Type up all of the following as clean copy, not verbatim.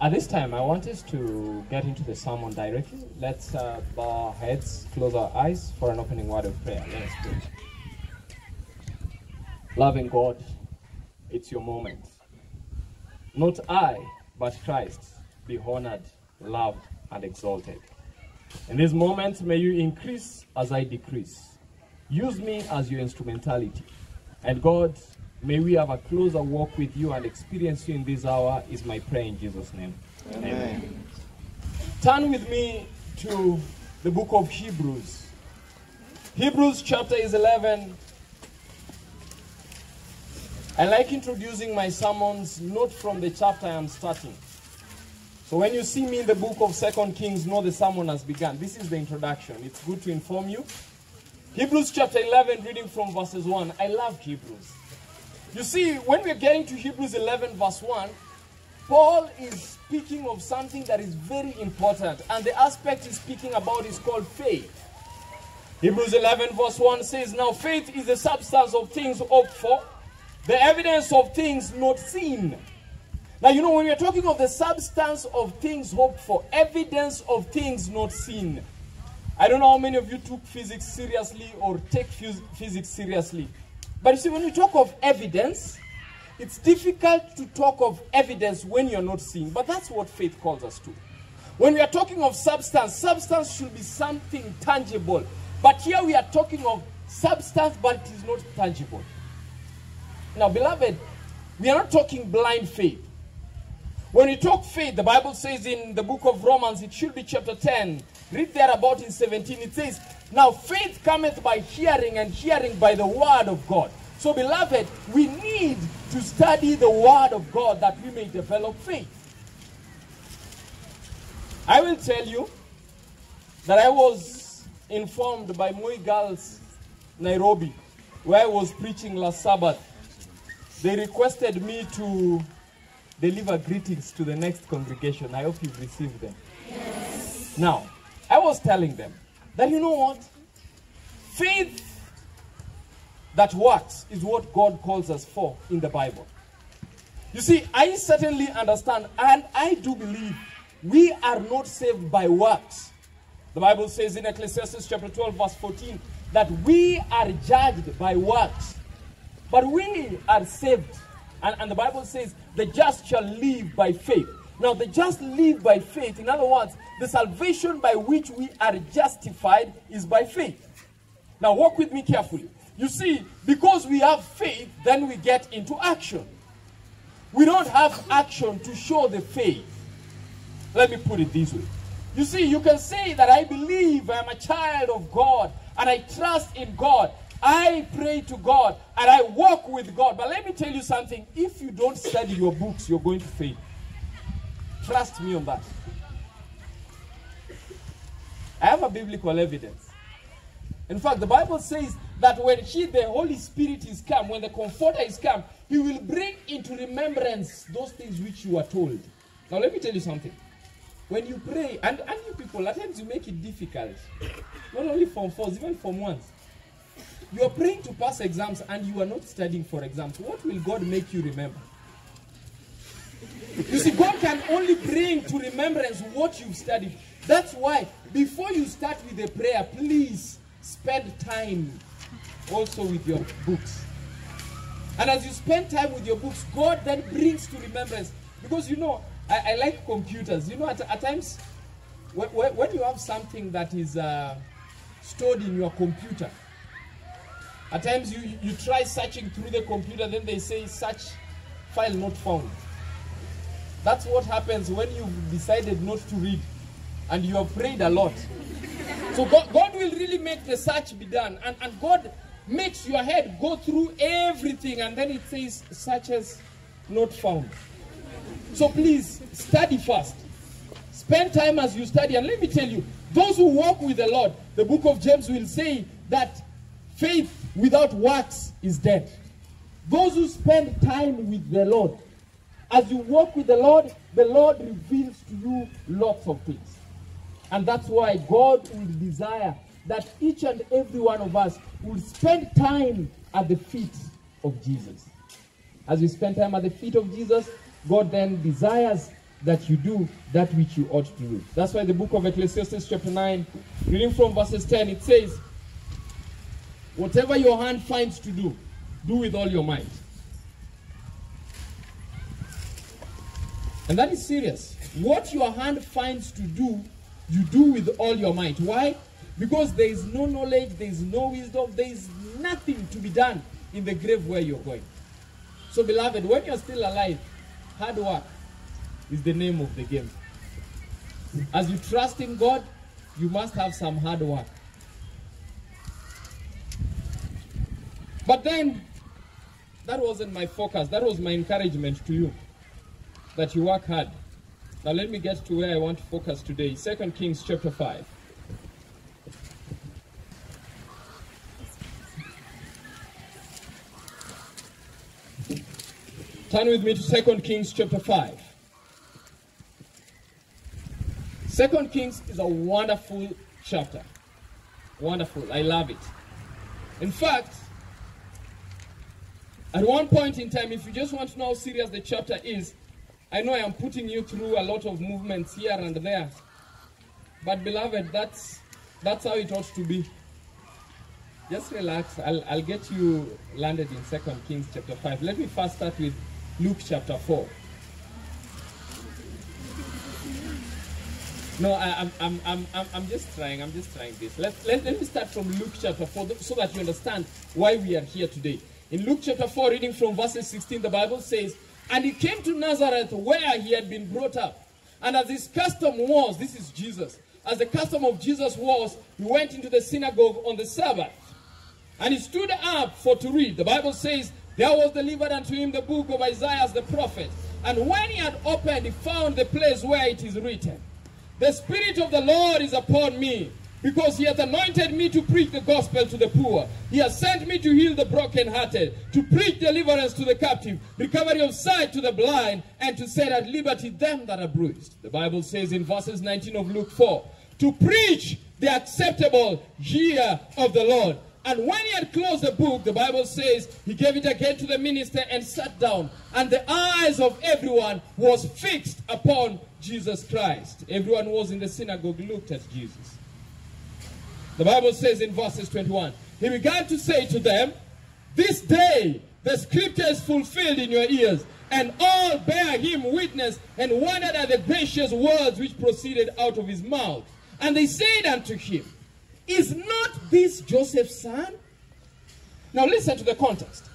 At this time, I want us to get into the sermon directly. Let's bow our heads, close our eyes for an opening word of prayer. Let us pray. Loving God, it's your moment. Not I, but Christ, be honored, loved, and exalted. In this moment, may you increase as I decrease. Use me as your instrumentality. And God, may we have a closer walk with you and experience you in this hour, is my prayer in Jesus' name. Amen. Turn with me to the book of Hebrews. Hebrews chapter 11. I like introducing my sermons not from the chapter I am starting. So when you see me in the book of 2 Kings, know the sermon has begun. This is the introduction. It's good to inform you. Hebrews chapter 11, reading from verses 1. I love Hebrews. You see, when we're getting to Hebrews 11, verse 1, Paul is speaking of something that is very important. And the aspect he's speaking about is called faith. Hebrews 11, verse 1 says, now faith is the substance of things hoped for, the evidence of things not seen. Now, you know, when we're talking of the substance of things hoped for, evidence of things not seen. I don't know how many of you took physics seriously or take physics seriously. But you see, when we talk of evidence, it's difficult to talk of evidence when you're not seeing. But that's what faith calls us to. When we are talking of substance, substance should be something tangible. But here we are talking of substance, but it is not tangible. Now, beloved, we are not talking blind faith. When we talk faith, the Bible says in the book of Romans, it should be chapter 10. Read there about in 17. It says, now faith cometh by hearing, and hearing by the word of God. So, beloved, we need to study the word of God that we may develop faith. I will tell you that I was informed by Moi Girls Nairobi, where I was preaching last Sabbath. They requested me to deliver greetings to the next congregation. I hope you've received them. Yes. Now, I was telling them that, you know what? Faith that works is what God calls us for in the Bible. You see, I certainly understand, and I do believe we are not saved by works. The Bible says in Ecclesiastes chapter 12, verse 14, that we are judged by works. But we are saved. And the Bible says, the just shall live by faith. Now, the just live by faith. In other words, the salvation by which we are justified is by faith. Now, walk with me carefully. You see, because we have faith, then we get into action. We don't have action to show the faith. Let me put it this way. You see, you can say that I believe I am a child of God, and I trust in God. I pray to God and I walk with God. But let me tell you something. If you don't study your books, you're going to fail. Trust me on that. I have a biblical evidence. In fact, the Bible says that when the Holy Spirit is come, when the Comforter is come, he will bring into remembrance those things which you are told. Now let me tell you something. When you pray, and you people, at times you make it difficult. Not only Form 4s, even Form 1s. You are praying to pass exams and you are not studying for exams. What will God make you remember? You see, God can only bring to remembrance what you've studied. That's why, before you start with a prayer, please spend time also with your books. And as you spend time with your books, God then brings to remembrance. Because, you know, I like computers. You know, at times, when you have something that is stored in your computer, at times you try searching through the computer, then they say search file not found. That's what happens when you've decided not to read and you have prayed a lot. So God will really make the search be done. And God makes your head go through everything, and then it says search as not found. So please, study first. Spend time as you study. And let me tell you, those who walk with the Lord, the book of James will say that faith without works is dead. Those who spend time with the Lord, as you walk with the Lord reveals to you lots of things. And that's why God will desire that each and every one of us will spend time at the feet of Jesus. As we spend time at the feet of Jesus, God then desires that you do that which you ought to do. That's why the book of Ecclesiastes chapter 9, reading from verses 10, it says, whatever your hand finds to do, do with all your might. And that is serious. What your hand finds to do, you do with all your might. Why? Because there is no knowledge, there is no wisdom, there is nothing to be done in the grave where you're going. So beloved, when you're still alive, hard work is the name of the game. As you trust in God, you must have some hard work. But then, that wasn't my focus. That was my encouragement to you, that you work hard. Now let me get to where I want to focus today. 2 Kings chapter 5. Turn with me to 2 Kings chapter 5. 2 Kings is a wonderful chapter. Wonderful. I love it. In fact, at one point in time, if you just want to know how serious the chapter is, I know I am putting you through a lot of movements here and there. But beloved, that's how it ought to be. Just relax. I'll get you landed in 2 Kings chapter 5. Let me first start with Luke chapter 4. No, I'm just trying this. Let me start from Luke chapter 4 so that you understand why we are here today. In Luke chapter 4, reading from verses 16, the Bible says, and he came to Nazareth where he had been brought up. And as his custom was, this is Jesus, as the custom of Jesus was, he went into the synagogue on the Sabbath. And he stood up to read. The Bible says, there was delivered unto him the book of Isaiah the prophet. And when he had opened, he found the place where it is written, the Spirit of the Lord is upon me, because he hath anointed me to preach the gospel to the poor. He has sent me to heal the brokenhearted, to preach deliverance to the captive, recovery of sight to the blind, and to set at liberty them that are bruised. The Bible says in verses 19 of Luke 4, to preach the acceptable year of the Lord. And when he had closed the book, the Bible says, he gave it again to the minister and sat down. And the eyes of everyone was fixed upon Jesus Christ. Everyone was in the synagogue looked at Jesus. The Bible says in verses 21, he began to say to them, this day the scripture is fulfilled in your ears. And all bare him witness and wondered at the gracious words which proceeded out of his mouth. And they said unto him, is not this Joseph's son? Now listen to the context.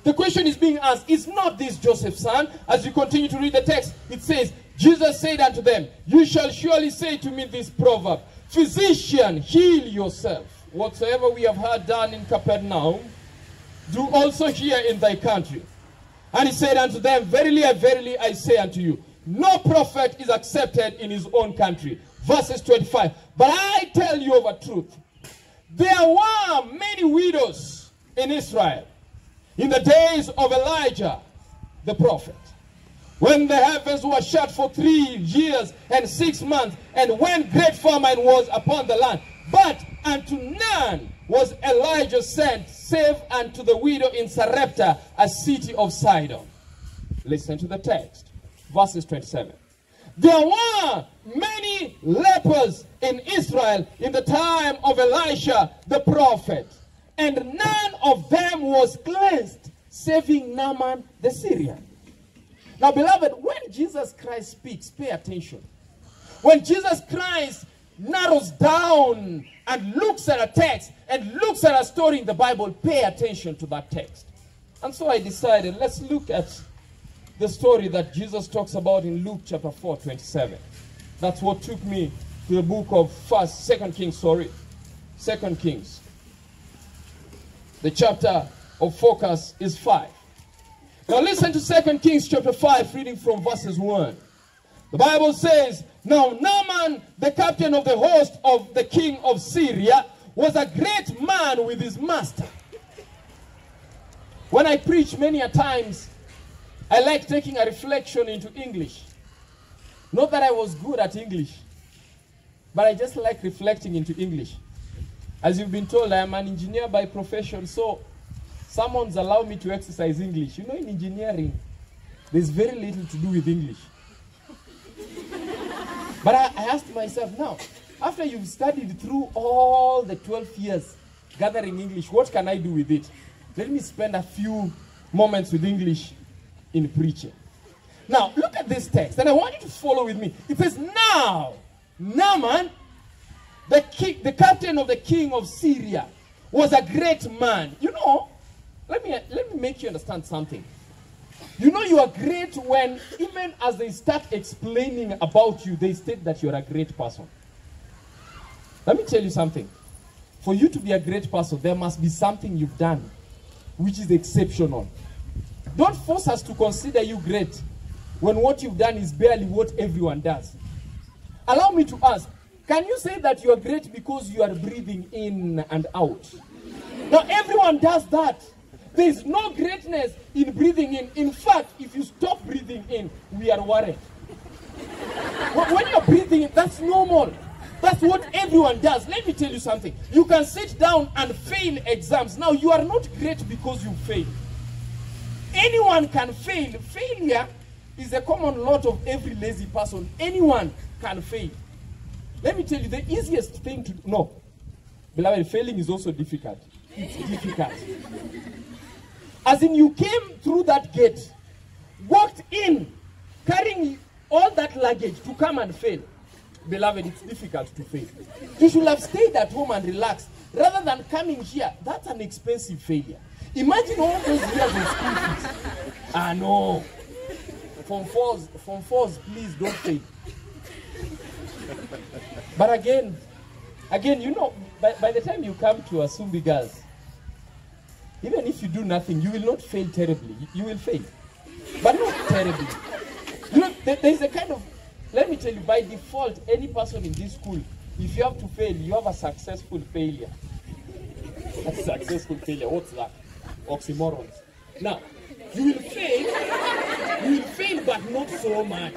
The question is being asked, is not this Joseph's son? As you continue to read the text, it says, Jesus said unto them, you shall surely say to me this proverb, physician, heal yourself. Whatsoever we have heard done in Capernaum, do also here in thy country. And he said unto them, verily, verily, I say unto you, no prophet is accepted in his own country. Verses 25, but I tell you of a truth, there were many widows in Israel in the days of Elijah the prophet, when the heavens were shut for 3 years and 6 months, and when great famine was upon the land. But unto none was Elijah sent, save unto the widow in Sarepta, a city of Sidon. Listen to the text, verses 27. There were many lepers in Israel in the time of Elisha the prophet, and none of them was cleansed, saving Naaman the Syrian. Now, beloved, when Jesus Christ speaks, pay attention. When Jesus Christ narrows down and looks at a text and looks at a story in the Bible, pay attention to that text. And so I decided, let's look at the story that Jesus talks about in Luke chapter 4, 27. That's what took me to the book of 2 Kings. The chapter of focus is 5. Now listen to 2 Kings chapter 5, reading from verses 1. The Bible says, now Naaman, the captain of the host of the king of Syria, was a great man with his master. When I preach many a times, I like taking a reflection into English. Not that I was good at English, but I just like reflecting into English. As you've been told, I am an engineer by profession, so sermons allow me to exercise English. You know, in engineering, there's very little to do with English. But I asked myself, now, after you've studied through all the 12 years gathering English, what can I do with it? Let me spend a few moments with English in preaching. Now, look at this text, and I want you to follow with me. It says, now, Naaman, the captain of the king of Syria, was a great man. You know, let me make you understand something. You know you are great when, even as they start explaining about you, they state that you're a great person. Let me tell you something. For you to be a great person, there must be something you've done which is exceptional. Don't force us to consider you great when what you've done is barely what everyone does. Allow me to ask, can you say that you are great because you are breathing in and out? Now, everyone does that. There is no greatness in breathing in. In fact, if you stop breathing in, we are worried. When you're breathing in, that's normal. That's what everyone does. Let me tell you something. You can sit down and fail exams. Now, you are not great because you fail. Anyone can fail. Failure is a common lot of every lazy person. Anyone can fail. Let me tell you, the easiest thing to do. No. Beloved, failing is also difficult. It's difficult. As in, you came through that gate, walked in, carrying all that luggage to come and fail. Beloved, it's difficult to fail. You should have stayed at home and relaxed rather than coming here. That's an expensive failure. Imagine all those years of school fees. Ah, no. Form fours, please don't fail. But again, you know, by the time you come to Asumbi Girls, even if you do nothing, you will not fail terribly. You will fail, but not terribly. You know, there is a kind of, let me tell you, by default, any person in this school, if you have to fail, you have a successful failure. A successful failure, what's that? Oxymorons. Now, you will fail, but not so much.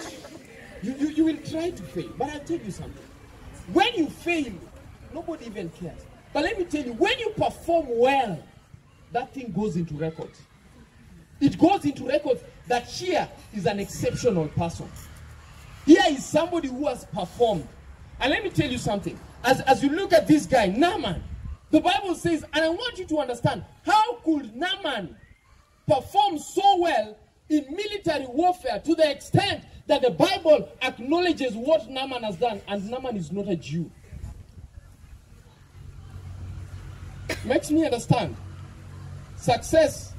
You will try to fail, but I'll tell you something. When you fail, nobody even cares. But let me tell you, when you perform well, that thing goes into records. It goes into records that here is an exceptional person. Here is somebody who has performed. And let me tell you something. As you look at this guy, Naaman, the Bible says, and I want you to understand, how could Naaman perform so well in military warfare to the extent that the Bible acknowledges what Naaman has done, and Naaman is not a Jew? Makes me understand. Success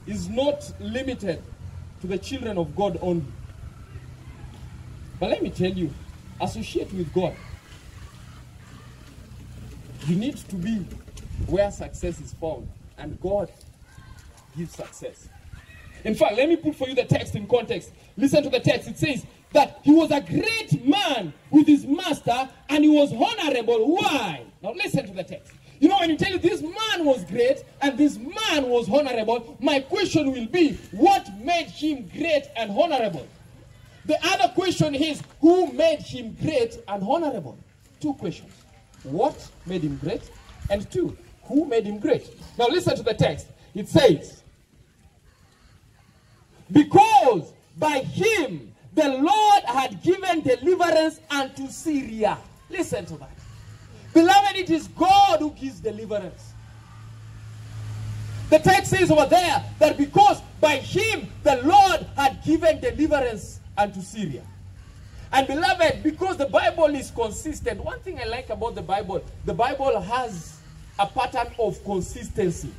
is not limited to the children of God only. But let me tell you, associate with God. You need to be where success is found, and God gives success. In fact, let me put for you the text in context. Listen to the text. It says that he was a great man with his master, and he was honorable. Why? Now listen to the text. You know, when you tell you this man was great and this man was honorable, my question will be, what made him great and honorable? The other question is, who made him great and honorable? Two questions. What made him great? And two, who made him great? Now listen to the text. It says, because by him the Lord had given deliverance unto Syria. Listen to that. Beloved, it is God who gives deliverance. The text says over there that because by him the Lord had given deliverance unto Syria. And beloved, because the Bible is consistent, one thing I like about the Bible has a pattern of consistency.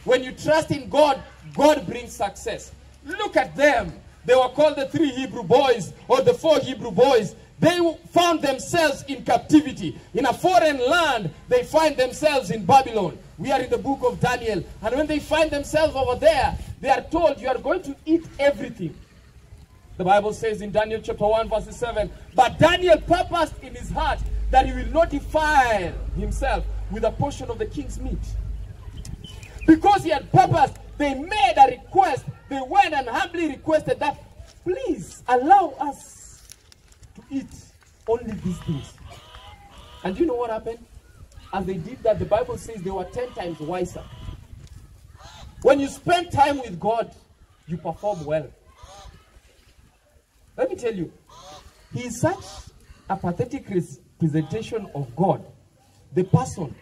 When you trust in God, God brings success. Look at them. They were called the 3 Hebrew boys or the 4 Hebrew boys. They found themselves in captivity. In a foreign land, they find themselves in Babylon. We are in the book of Daniel. And when they find themselves over there, they are told, you are going to eat everything. The Bible says in Daniel chapter 1 verse 7, but Daniel purposed in his heart that he will not defile himself with a portion of the king's meat. Because he had purposed, they made a request. They went and humbly requested that, please allow us to eat only these things. And you know what happened? As they did that, the Bible says they were 10 times wiser. When you spend time with God, you perform well. Let me tell you, He is such a pathetic representation of God. The person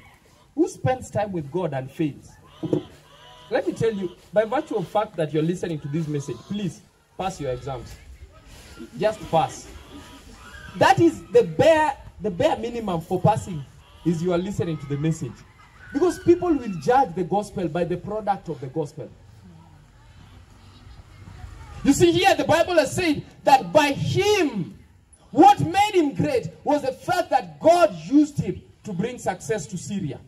who spends time with God and fails. Let me tell you, by virtue of the fact that you're listening to this message, please pass your exams. Just pass. That is the bare minimum for passing, is you are listening to the message. Because people will judge the gospel by the product of the gospel. You see here, the Bible has said that by him, what made him great was the fact that God used him to bring success to Syria.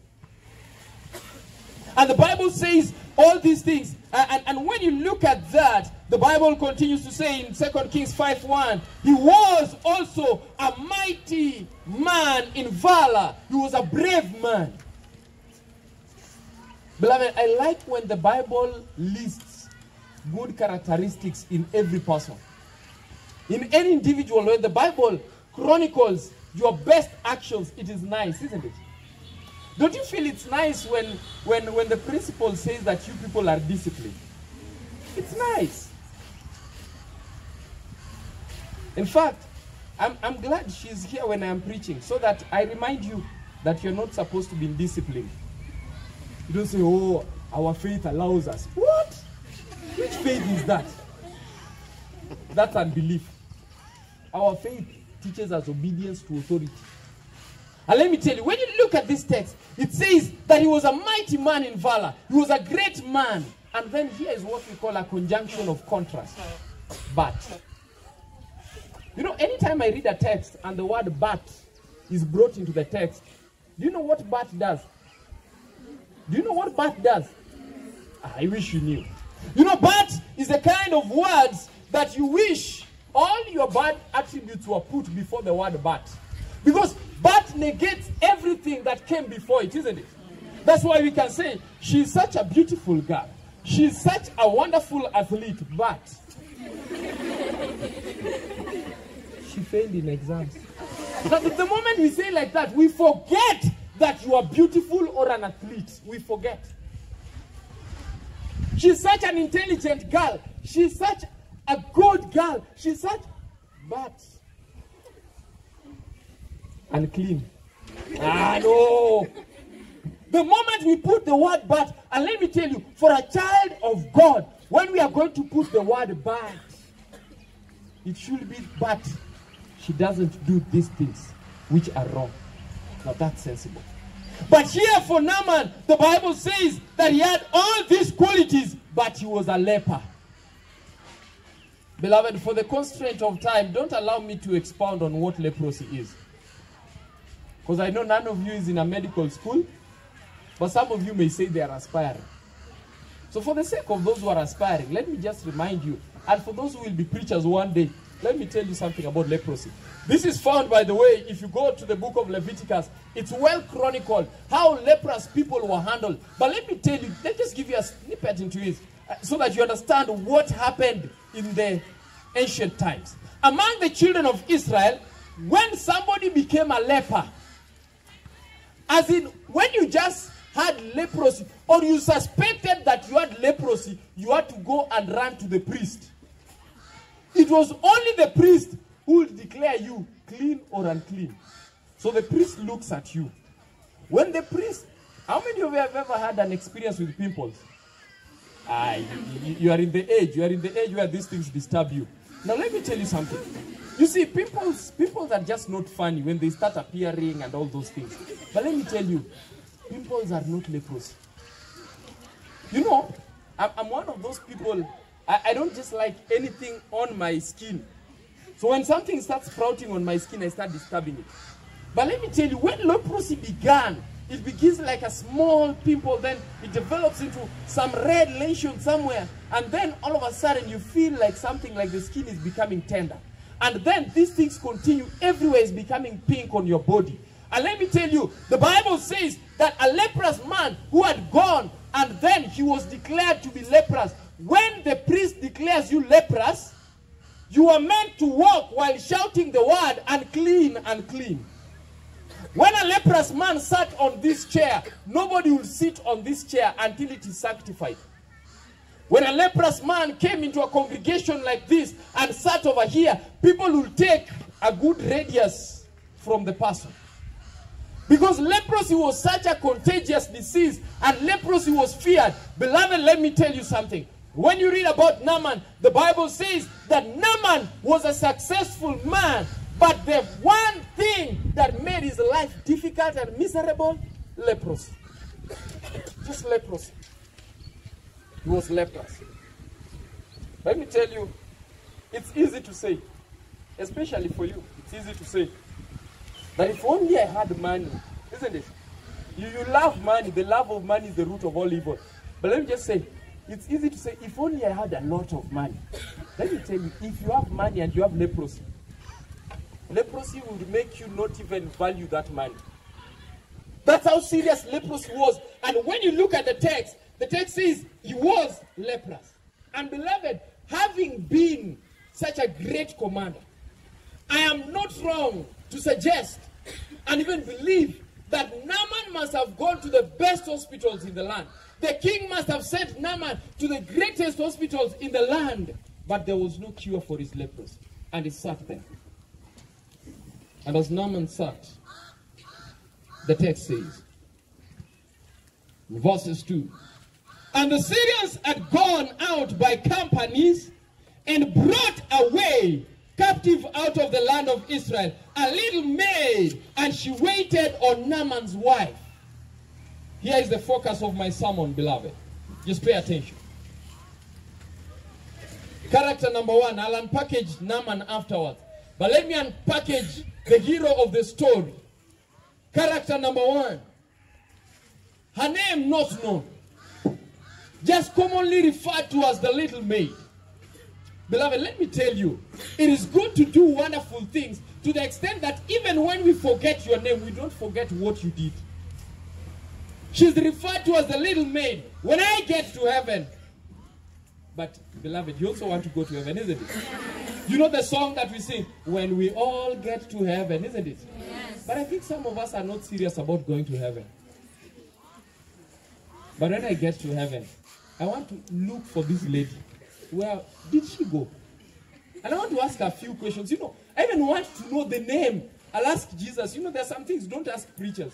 And the Bible says all these things. And when you look at that, the Bible continues to say in 2 Kings 5:1, he was also a mighty man in valor. He was a brave man. Beloved, I like when the Bible lists good characteristics in every person. In any individual, when the Bible chronicles your best actions, it is nice, isn't it? Don't you feel it's nice when the principal says that you people are disciplined? It's nice. In fact, I'm glad she's here when I'm preaching, so that I remind you that you're not supposed to be disciplined. You don't say, oh, our faith allows us. What? Which faith is that? That's unbelief. Our faith teaches us obedience to authority. And let me tell you, when you look at this text, it says that he was a mighty man in valor. He was a great man. And then here is what we call a conjunction of contrast. But. You know, anytime I read a text and the word but is brought into the text, do you know what but does? Do you know what but does? I wish you knew. You know, but is the kind of words that you wish all your bad attributes were put before the word but. Because but negates everything that came before it, isn't it? That's why we can say, she's such a beautiful girl. She's such a wonderful athlete, but she failed in exams. But the moment we say like that, we forget that you are beautiful or an athlete. We forget. She's such an intelligent girl. She's such a good girl. She's such, but unclean. No. The moment we put the word but, and let me tell you, for a child of God, when we are going to put the word but, it should be but she doesn't do these things which are wrong. Now that's sensible. But here for Naaman, the Bible says that he had all these qualities, but he was a leper. Beloved, for the constraint of time, don't allow me to expound on what leprosy is. Because I know none of you is in a medical school, but some of you may say they are aspiring. So for the sake of those who are aspiring, let me just remind you, and for those who will be preachers one day, let me tell you something about leprosy. This is found, by the way, if you go to the book of Leviticus, it's well chronicled how leprous people were handled. But let me tell you, let me just give you a snippet into it, so that you understand what happened in the ancient times. Among the children of Israel, when somebody became a leper, as in when you just had leprosy, or you suspected that you had leprosy, you had to go and run to the priest. It was only the priest who would declare you clean or unclean. So the priest looks at you. When the priest, how many of you have ever had an experience with pimples? You are in the age where these things disturb you. Now let me tell you something. You see, pimples are just not funny when they start appearing and all those things. But let me tell you, pimples are not leprosy. You know, I'm one of those people, I don't just like anything on my skin. So when something starts sprouting on my skin, I start disturbing it. But let me tell you, when leprosy began, it begins like a small pimple, then it develops into some red lesion somewhere, and then all of a sudden you feel like something like the skin is becoming tender. And then these things continue, everywhere is becoming pink on your body. And let me tell you, the Bible says that a leprous man who had gone and then he was declared to be leprous. When the priest declares you leprous, you are meant to walk while shouting the word, unclean, unclean. When a leprous man sat on this chair, nobody will sit on this chair until it is sanctified. When a leprous man came into a congregation like this and sat over here, people will take a good radius from the person. Because leprosy was such a contagious disease and leprosy was feared. Beloved, let me tell you something. When you read about Naaman, the Bible says that Naaman was a successful man, but the one thing that made his life difficult and miserable, leprosy. Just leprosy. He was leprous. Let me tell you, it's easy to say, especially for you, it's easy to say, that if only I had money, isn't it? You love money. The love of money is the root of all evil. But let me just say, it's easy to say, if only I had a lot of money. Let me tell you, if you have money and you have leprosy, leprosy will make you not even value that money. That's how serious leprosy was. And when you look at the text says he was leprous. And beloved, having been such a great commander, I am not wrong to suggest and even believe that Naaman must have gone to the best hospitals in the land. The king must have sent Naaman to the greatest hospitals in the land. But there was no cure for his leprosy. And he sat there. And as Naaman sat, the text says, verses 2, and the Syrians had gone out by companies and brought away captive out of the land of Israel a little maid, and she waited on Naaman's wife. Here is the focus of my sermon, beloved. Just pay attention. Character number 1, I'll unpackage Naaman afterwards. But let me unpackage the hero of the story. Character number 1. Her name not known. Just commonly referred to as the little maid. Beloved, let me tell you, it is good to do wonderful things to the extent that even when we forget your name, we don't forget what you did. She's referred to as the little maid. When I get to heaven, but beloved, you also want to go to heaven, isn't it? You know the song that we sing, when we all get to heaven, isn't it? Yes. But I think some of us are not serious about going to heaven. But when I get to heaven, I want to look for this lady. Where did she go? And I want to ask her a few questions. You know, I even want to know the name. I'll ask Jesus. You know, there are some things, don't ask preachers.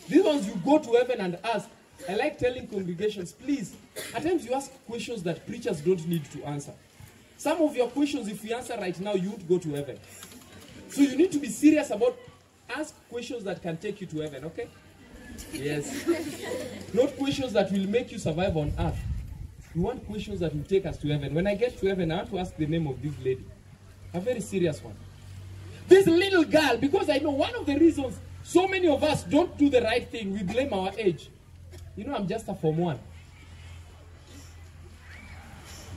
These ones you go to heaven and ask. I like telling congregations, please, at times you ask questions that preachers don't need to answer. Some of your questions, if you answer right now, you won't go to heaven. So you need to be serious about, ask questions that can take you to heaven, okay? Yes. Not questions that will make you survive on earth. You want questions that will take us to heaven. When I get to heaven, I want to ask the name of this lady. A very serious one. This little girl, because I know one of the reasons so many of us don't do the right thing, we blame our age. You know, I'm just a Form 1.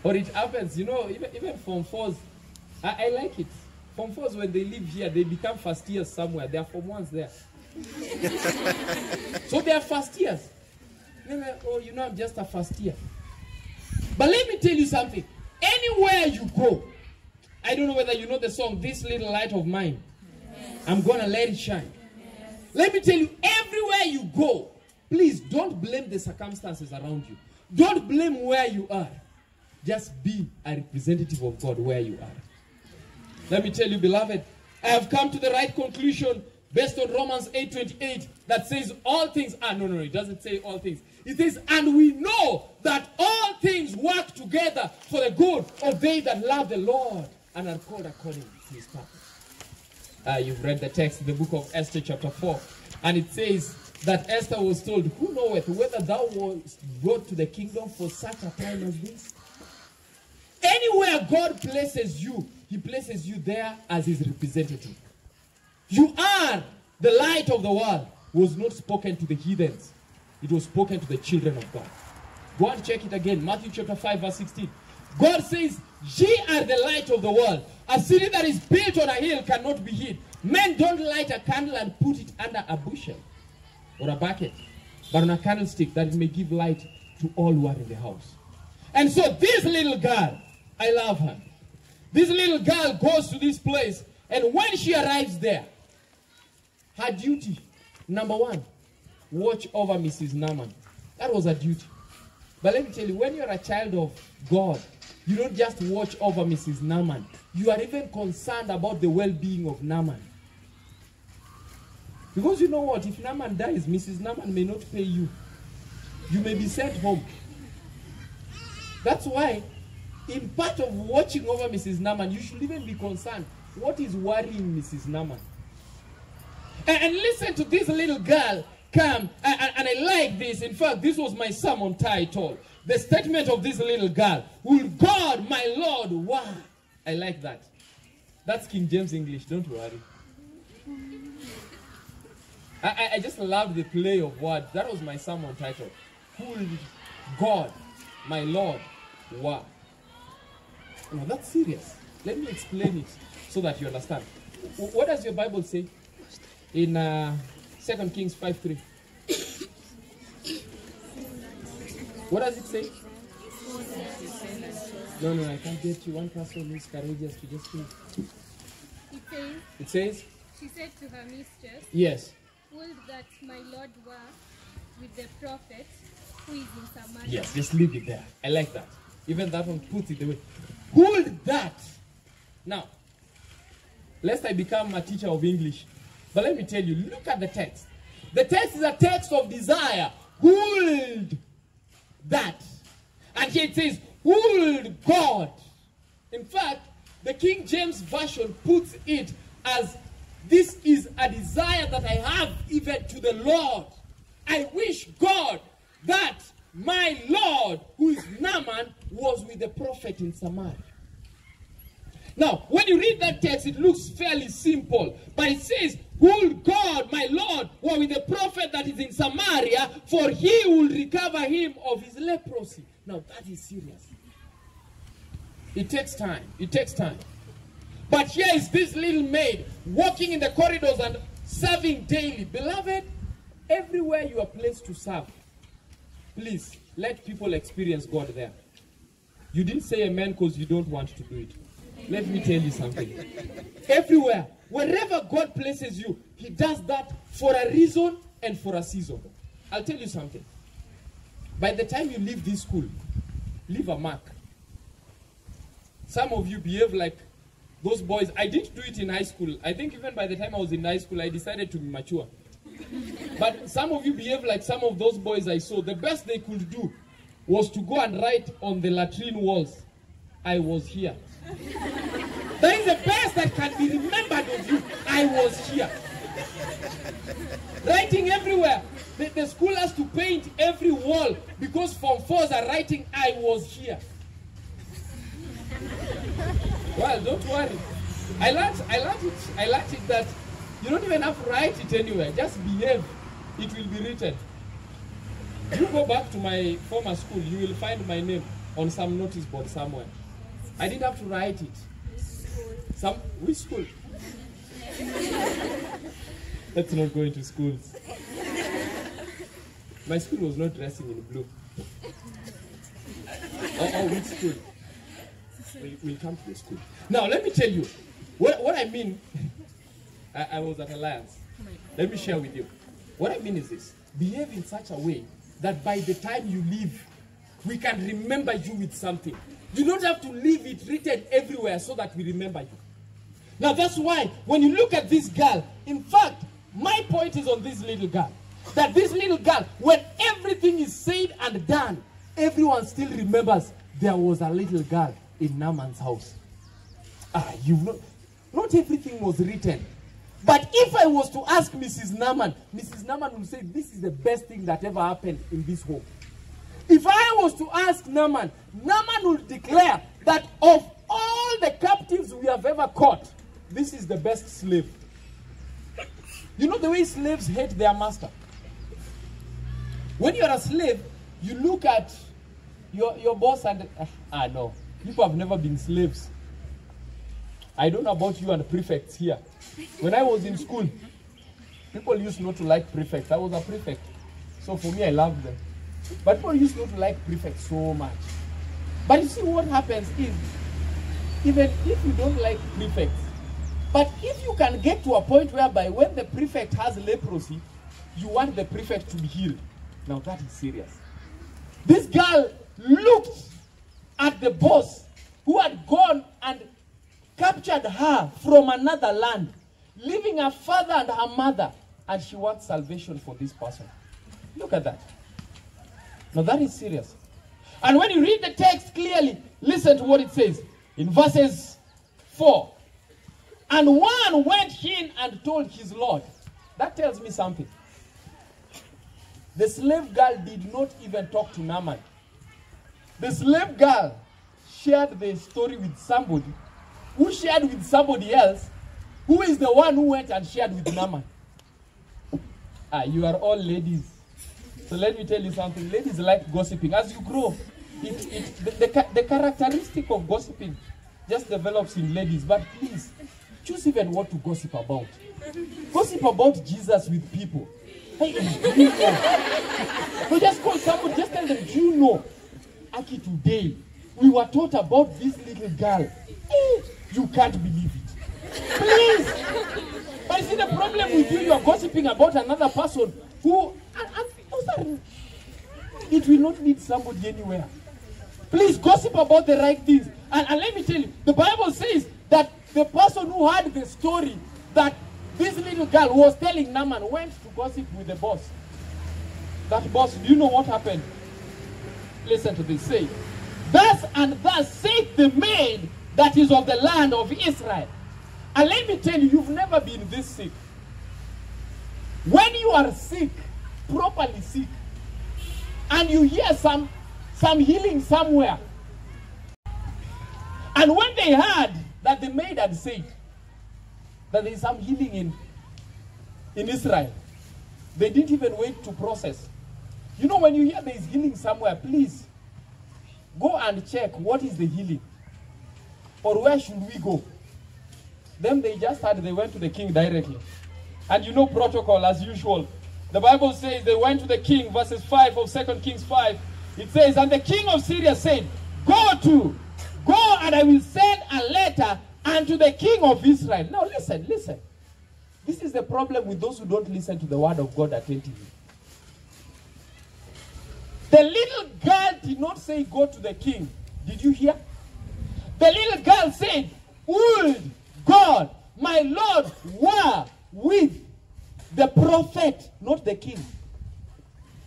Or it happens, you know, even Form 4s, I like it. Form 4s, when they live here, they become first years somewhere. There are Form 1s there. So they are first years. Oh, you know, I'm just a first year. But let me tell you something. Anywhere you go, I don't know whether you know the song, This Little Light of Mine. Yes. I'm going to let it shine. Yes. Let me tell you, everywhere you go, please don't blame the circumstances around you. Don't blame where you are. Just be a representative of God where you are. Let me tell you, beloved, I have come to the right conclusion based on Romans 8:28 that says all things are, no, it doesn't say all things. It says, and we know that all things work together for the good of they that love the Lord and are called according to his purpose. You've read the text in the book of Esther chapter 4. And it says that Esther was told, who knoweth whether thou wast brought to the kingdom for such a time as this? Anywhere God places you, he places you there as his representative. You are the light of the world. Was not spoken to the heathens. It was spoken to the children of God. Go and check it again. Matthew chapter 5 verse 16. God says, ye are the light of the world. A city that is built on a hill cannot be hid. Men don't light a candle and put it under a bushel or a bucket, but on a candlestick that it may give light to all who are in the house. And so this little girl, I love her. This little girl goes to this place, and when she arrives there, her duty, number one, watch over Mrs. Naaman. That was her duty. But let me tell you, when you're a child of God, you don't just watch over Mrs. Naaman. you are even concerned about the well-being of Naaman. Because you know what? If Naaman dies, Mrs. Naaman may not pay you. You may be sent home. That's why, in part of watching over Mrs. Naaman, you should even be concerned. What is worrying Mrs. Naaman? And listen to this little girl come, and I like this. In fact, this was my sermon title. The statement of this little girl. Will God, my Lord, wow. I like that. That's King James English, don't worry. I just loved the play of words. That was my sermon title. Will God, my Lord, wow. Now that's serious. Let me explain it so that you understand. What does your Bible say? In 2 Kings 5:3. What does it say? No, I can't get you. One person is courageous to just speak. It says? She said to her mistress, yes. Would that my Lord were with the prophet who is in Samaria. Yes, just leave it there. I like that. Even that one puts it away. Hold that. Now, lest I become a teacher of English. But let me tell you, look at the text. The text is a text of desire. Hold that. And here it says, hold God. In fact, the King James Version puts it as, this is a desire that I have even to the Lord. I wish God that my Lord, who is Naaman, was with the prophet in Samaria. Now, when you read that text, it looks fairly simple. But it says, would God, my Lord, were with the prophet that is in Samaria, for he will recover him of his leprosy. Now, that is serious. It takes time. It takes time. But here is this little maid walking in the corridors and serving daily. Beloved, everywhere you are placed to serve, please, let people experience God there. You didn't say amen because you don't want to do it. Let me tell you something. Everywhere, wherever God places you, he does that for a reason and for a season. I'll tell you something. By the time you leave this school, leave a mark. Some of you behave like those boys. I didn't do it in high school. I think even by the time I was in high school, I decided to be mature. But some of you behave like some of those boys I saw. The best they could do was to go and write on the latrine walls, I was here. That is the best that can be remembered of you. I was here. Writing everywhere. The school has to paint every wall because Form 4s are writing, I was here. Well, don't worry. I learned it that you don't even have to write it anywhere. Just behave. It will be written. You go back to my former school, you will find my name on some notice board somewhere. I didn't have to write it. Which school? Let's not go into schools. My school was not dressing in blue. Which school? We'll come to the school. Now, let me tell you. What I mean, I was at Alliance. Let me share with you. What I mean is this. Behave in such a way that by the time you leave, we can remember you with something. You don't have to leave it written everywhere so that we remember you. Now that's why when you look at this girl, in fact, my point is on this little girl. That this little girl, when everything is said and done, everyone still remembers there was a little girl in Naaman's house. Not everything was written. But if I was to ask Mrs. Naaman will say, this is the best thing that ever happened in this home. If I was to ask Naaman would declare that of all the captives we have ever caught, this is the best slave. You know the way slaves hate their master? When you're a slave, you look at your boss and, no, people have never been slaves. I don't know about you and prefects here. When I was in school, people used not to like prefects. I was a prefect. So for me, I loved them. But people used not to like prefects so much. But you see what happens is, even if you don't like prefects, but if you can get to a point whereby when the prefect has leprosy, you want the prefect to be healed. Now that is serious. This girl looked at the boss who had gone and captured her from another land, leaving her father and her mother, and she wants salvation for this person. Look at that. Now that is serious. And when you read the text clearly, listen to what it says in verses 4. And one went in and told his Lord. That tells me something. The slave girl did not even talk to Naaman. The slave girl shared the story with somebody, who shared with somebody else, who is the one who went and shared with Naaman. You are all ladies. So let me tell you something. Ladies like gossiping. As you grow, the characteristic of gossiping just develops in ladies. But please, choose even what to gossip about. Gossip about Jesus with people. Hey, do you know? So just call someone, just tell them, do you know? Aki, today, we were taught about this little girl. You can't believe it. Please. But you see, the problem with you are gossiping about another person who, it will not lead somebody anywhere. Please gossip about the right things. And let me tell you, the Bible says that the person who had the story that this little girl was telling Naaman went to gossip with the boss. That boss, do you know what happened? Listen to this. Say, thus and thus saith the maid that is of the land of Israel. And let me tell you, you've never been this sick. When you are sick, properly sick, and you hear some healing somewhere, and when they heard that the maid had said that there is some healing in Israel, they didn't even wait to process. You know, when you hear there is healing somewhere, please go and check what is the healing, or where should we go. Then they just had, they went to the king directly. And you know protocol as usual. The Bible says they went to the king, verses 5 of 2 Kings 5. It says, and the king of Syria said, go and I will send a letter unto the king of Israel. Now listen. This is the problem with those who don't listen to the word of God attentively. The little girl did not say go to the king. Did you hear? The little girl said, would God, my Lord, were with the prophet, not the king.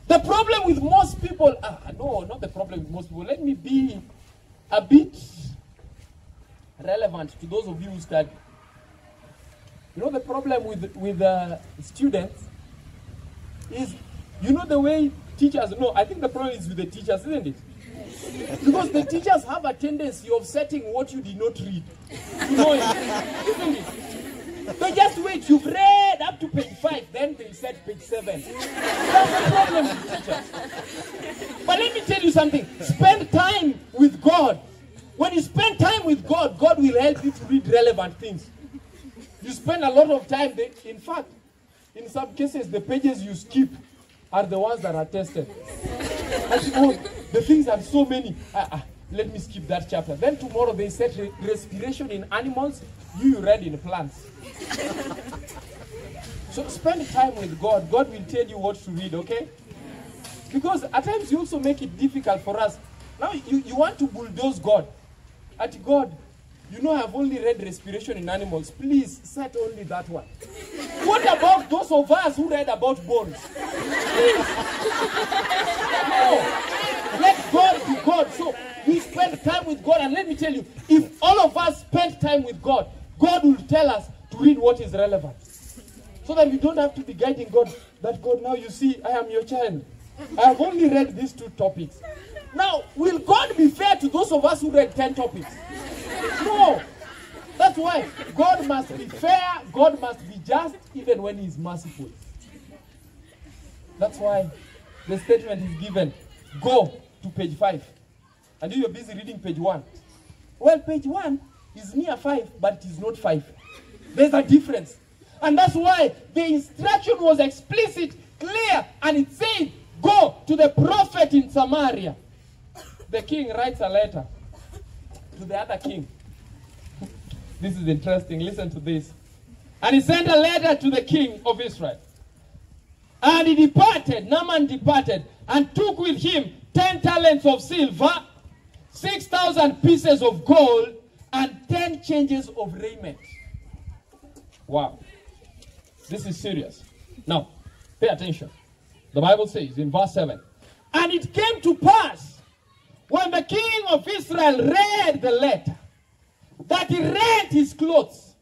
The problem with most people, no, not the problem with most people. Let me be a bit relevant to those of you who study. You know, the problem with students is, you know, the way teachers, no, I think the problem is with the teachers, isn't it? Because the teachers have a tendency of setting what you did not read. You know it, isn't it? They just wait, you've read up to page 5, then they said page 7. That's the problem with teachers. But let me tell you something. Spend time with God. When you spend time with God, God will help you to read relevant things. You spend a lot of time there. In fact, in some cases, the pages you skip are the ones that are tested. As you know, the things are so many. Let me skip that chapter. Then tomorrow they said respiration in animals. You read in plants. So spend time with God. God will tell you what to read, okay? Because at times you also make it difficult for us. Now you want to bulldoze God. At God, you know, I've only read respiration in animals. Please set only that one. What about those of us who read about bones? Please. No. Let God be God. So we spend time with God. And let me tell you, if all of us spend time with God, God will tell us to read what is relevant. So that we don't have to be guiding God. That God, now you see, I am your child. I have only read these 2 topics. Now, will God be fair to those of us who read 10 topics? No. That's why God must be fair. God must be just even when he is merciful. That's why the statement is given. Go to page 5. And you're busy reading page 1. Well, page 1 is near 5, but it is not 5. There's a difference. And that's why the instruction was explicit, clear, and it said, go to the prophet in Samaria. The king writes a letter to the other king. This is interesting. Listen to this. And he sent a letter to the king of Israel. And he departed, Naaman departed, and took with him 10 talents of silver, 6,000 pieces of gold, and 10 changes of raiment. Wow. This is serious. Now, pay attention. The Bible says in verse 7, and it came to pass when the king of Israel read the letter that he rent his clothes.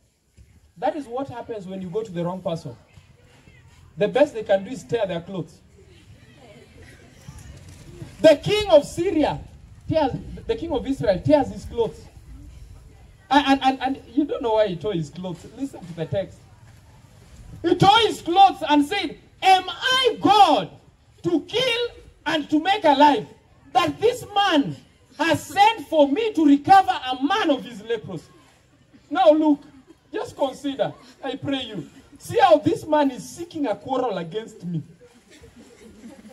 That is what happens when you go to the wrong person. The best they can do is tear their clothes. The king of Syria, the king of Israel tears his clothes. And you don't know why he tore his clothes. Listen to the text. He tore his clothes and said, am I God to kill and to make alive, that this man has sent for me to recover a man of his leprosy? Now look, just consider, I pray you. See how this man is seeking a quarrel against me.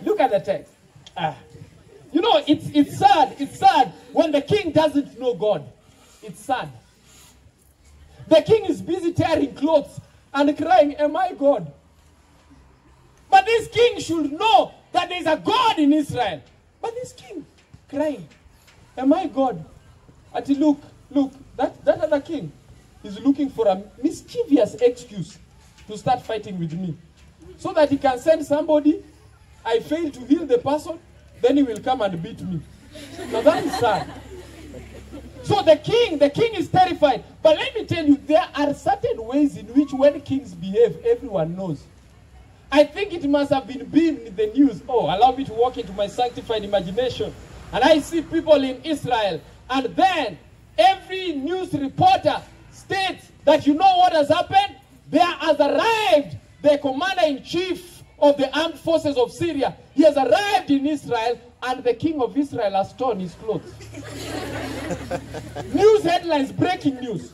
Look at the text. You know, it's sad when the king doesn't know God. It's sad. The king is busy tearing clothes and crying, am I God? But this king should know that there is a God in Israel. But this king crying, am I God? And look, that other king is looking for a mischievous excuse to start fighting with me, so that he can send somebody. I fail to heal the person, then he will come and beat me. Now that is sad. So the king is terrified. But let me tell you, there are certain ways in which when kings behave, everyone knows. I think it must have been beamed in the news. Oh, allow me to walk into my sanctified imagination. And I see people in Israel. And then every news reporter states that you know what has happened? There has arrived the commander-in-chief of the armed forces of Syria. He has arrived in Israel, and the king of Israel has torn his clothes. News headlines, breaking news.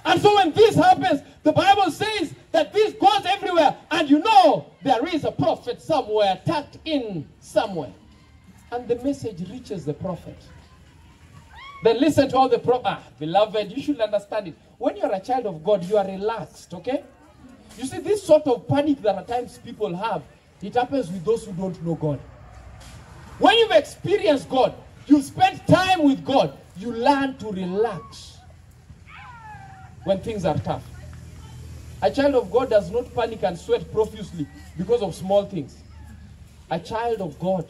And so when this happens, the Bible says that this goes everywhere. And you know, there is a prophet somewhere, tucked in somewhere. And the message reaches the prophet. Then listen to all the beloved, you should understand it. When you're a child of God, you are relaxed, okay? You see, this sort of panic that at times people have, it happens with those who don't know God. When you've experienced God, you've spent time with God, you learn to relax when things are tough. A child of God does not panic and sweat profusely because of small things. A child of God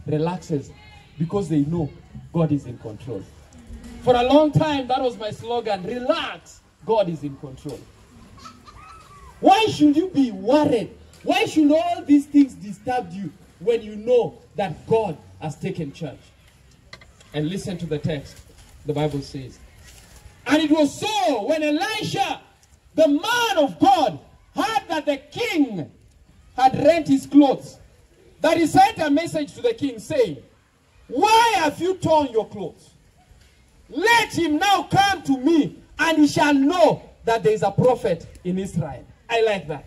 relaxes because they know God is in control. For a long time, that was my slogan, relax, God is in control. Why should you be worried? Why should all these things disturb you when you know that God has taken charge? And listen to the text. The Bible says, and it was so when Elisha, the man of God, heard that the king had rent his clothes, that he sent a message to the king saying, why have you torn your clothes? Let him now come to me, and he shall know that there is a prophet in Israel. I like that.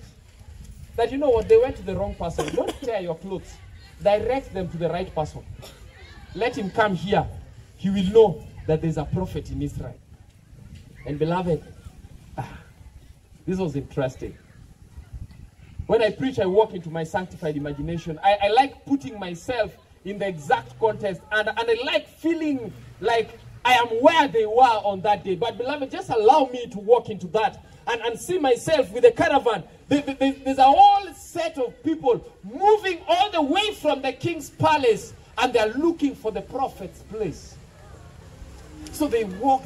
That you know what, they went to the wrong person. Don't tear your clothes. Direct them to the right person. Let him come here. He will know that there is a prophet in Israel. And beloved, this was interesting. When I preach, I walk into my sanctified imagination. I like putting myself in the exact context, and I like feeling like I am where they were on that day. But beloved, just allow me to walk into that and see myself with a caravan. There's a whole set of people moving all the way from the king's palace, and they're looking for the prophet's place. So they walk,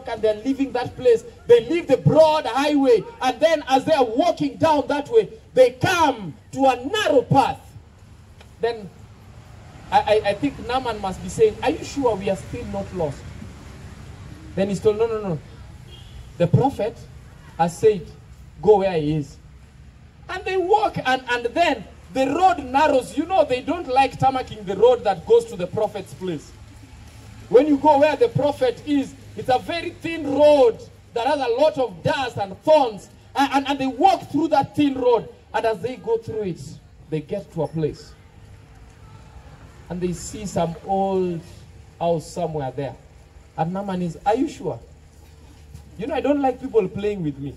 and they're leaving that place. They leave the broad highway, and then as they are walking down that way, they come to a narrow path. Then I think Naaman must be saying, are you sure we are still not lost? Then he's told, no. The prophet has said, go where he is. And they walk, and then the road narrows. You know, they don't like tamaking the road that goes to the prophet's place. When you go where the prophet is, it's a very thin road that has a lot of dust and thorns. And they walk through that thin road. And as they go through it, they get to a place. And they see some old house somewhere there. And Naaman is, are you sure? You know, I don't like people playing with me.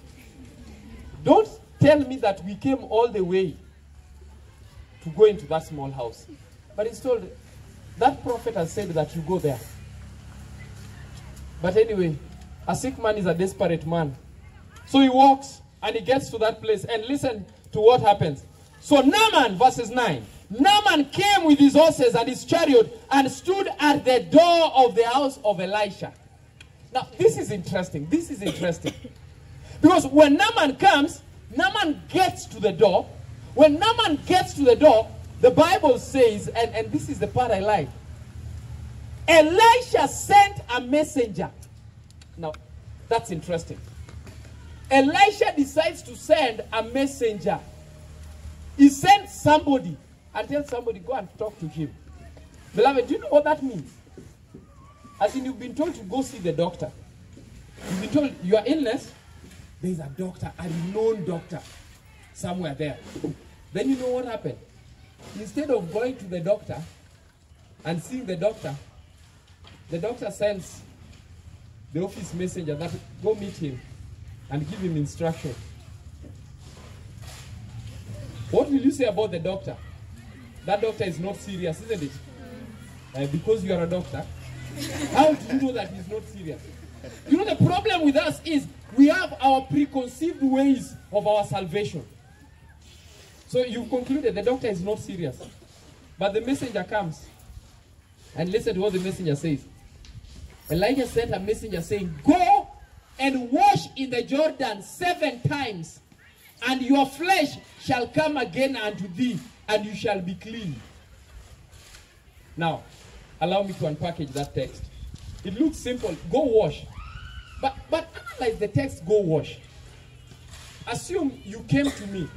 Don't tell me that we came all the way to go into that small house. But he's told, that prophet has said that you go there. But anyway, a sick man is a desperate man. So he walks and he gets to that place. And listen to what happens. So Naaman, verses 9. Naaman came with his horses and his chariot and stood at the door of the house of Elisha. Now, this is interesting. This is interesting. Because when Naaman comes, Naaman gets to the door. When Naaman gets to the door, the Bible says, and this is the part I like, Elisha sent a messenger. Now, that's interesting. Elisha decides to send a messenger. He sent somebody and tells somebody, go and talk to him. Beloved, do you know what that means? As in, you've been told to go see the doctor. You've been told your illness, there is a doctor, a renowned doctor, somewhere there. Then you know what happened? Instead of going to the doctor and seeing the doctor sends the office messenger that go meet him and give him instruction. What will you say about the doctor? That doctor is not serious, isn't it? Because you are a doctor. How do you know that he's not serious? You know, the problem with us is we have our preconceived ways of our salvation. So you've concluded the doctor is not serious. But the messenger comes. And listen to what the messenger says. Elijah sent a messenger saying, go and wash in the Jordan 7 times, and your flesh shall come again unto thee, and you shall be clean. Now, allow me to unpackage that text. It looks simple. Go wash. But analyze the text, go wash. Assume you came to me,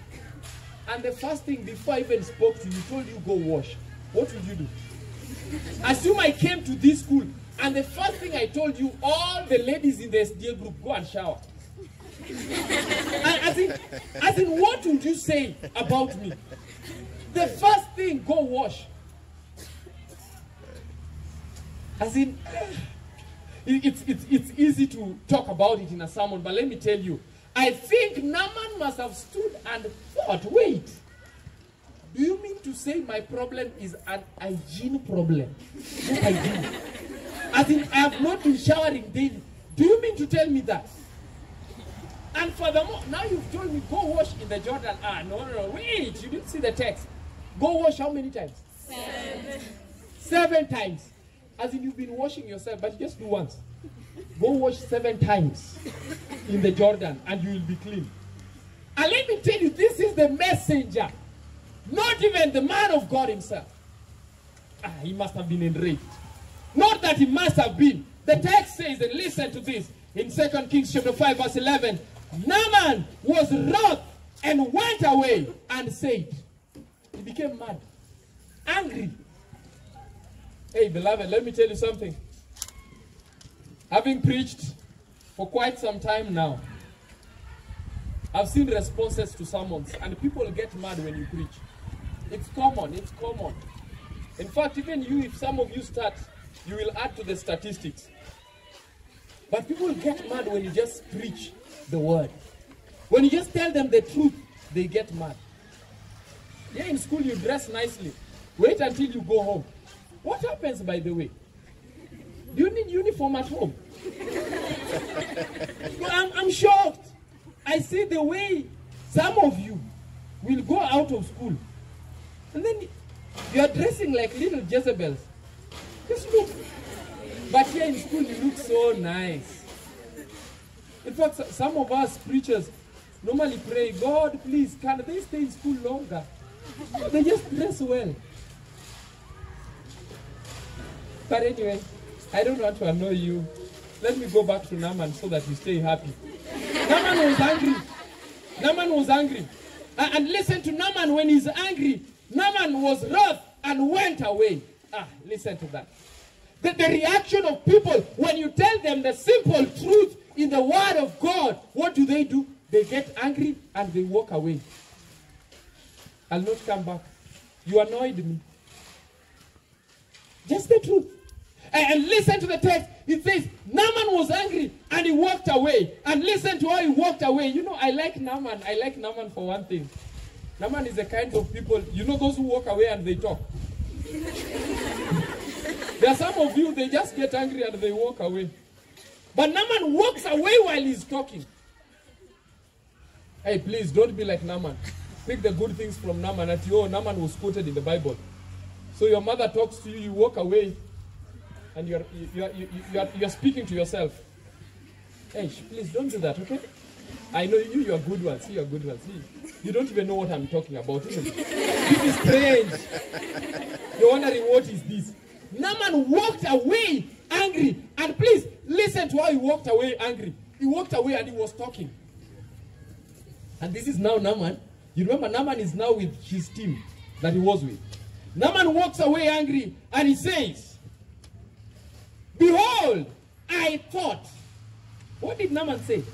and the first thing before I even spoke to you, told you go wash. What would you do? Assume I came to this school, and the first thing I told you, all the ladies in the SDA group, go and shower. As in, what would you say about me? The first thing, go wash. As in, it's easy to talk about it in a sermon, but let me tell you, I think Naaman must have stood and thought, wait, do you mean to say my problem is an hygiene problem? Not hygiene. As in, I have not been showering daily. Do you mean to tell me that? And furthermore, now you've told me, go wash in the Jordan. No, wait, you didn't see the text. Go wash how many times? 7. 7 times. As in, you've been washing yourself, but just do once. Go wash 7 times in the Jordan, and you will be clean. And let me tell you, this is the messenger. Not even the man of God himself. He must have been enraged. Not that he must have been. The text says, and listen to this, in 2 Kings chapter 5, verse 11, Naaman was wroth and went away and said, he became mad, angry. Hey, beloved, let me tell you something. Having preached for quite some time now, I've seen responses to sermons, and people get mad when you preach. It's common, it's common. In fact, even you, if some of you start, you will add to the statistics. But people get mad when you just preach the word. When you just tell them the truth, they get mad. Yeah, in school you dress nicely. Wait until you go home. What happens, by the way? Do you need uniform at home? I'm shocked. I see the way some of you will go out of school, and then you are dressing like little Jezebels. Just look. But here in school, you look so nice. In fact, some of us preachers normally pray, God, please, can they stay in school longer? They just dress well. But anyway, I don't want to annoy you. Let me go back to Naaman so that you stay happy. Naaman was angry. Naaman was angry. And listen to Naaman when he's angry. Naaman was wroth and went away. Listen to that. The reaction of people when you tell them the simple truth in the word of God, what do? They get angry and they walk away. I'll not come back. You annoyed me. Just the truth. And listen to the text. It says, Naaman was angry and he walked away. And listen to how he walked away. You know, I like Naaman. I like Naaman for one thing. Naaman is the kind of people, you know, those who walk away and they talk. There are some of you, they just get angry and they walk away. But Naaman walks away while he's talking. Hey, please don't be like Naaman. Pick the good things from Naaman. Naaman was quoted in the Bible. So your mother talks to you, you walk away, and you're speaking to yourself. Hey, please don't do that, okay? I know you are good ones. You are good ones. You don't even know what I'm talking about, isn't it? This is strange. You're wondering what is this? Naaman walked away angry. And please, listen to how he walked away angry. He walked away and he was talking. And this is now Naaman. You remember Naaman is now with his team that he was with. Naaman walks away angry and he says, behold, I thought. What did Naaman say?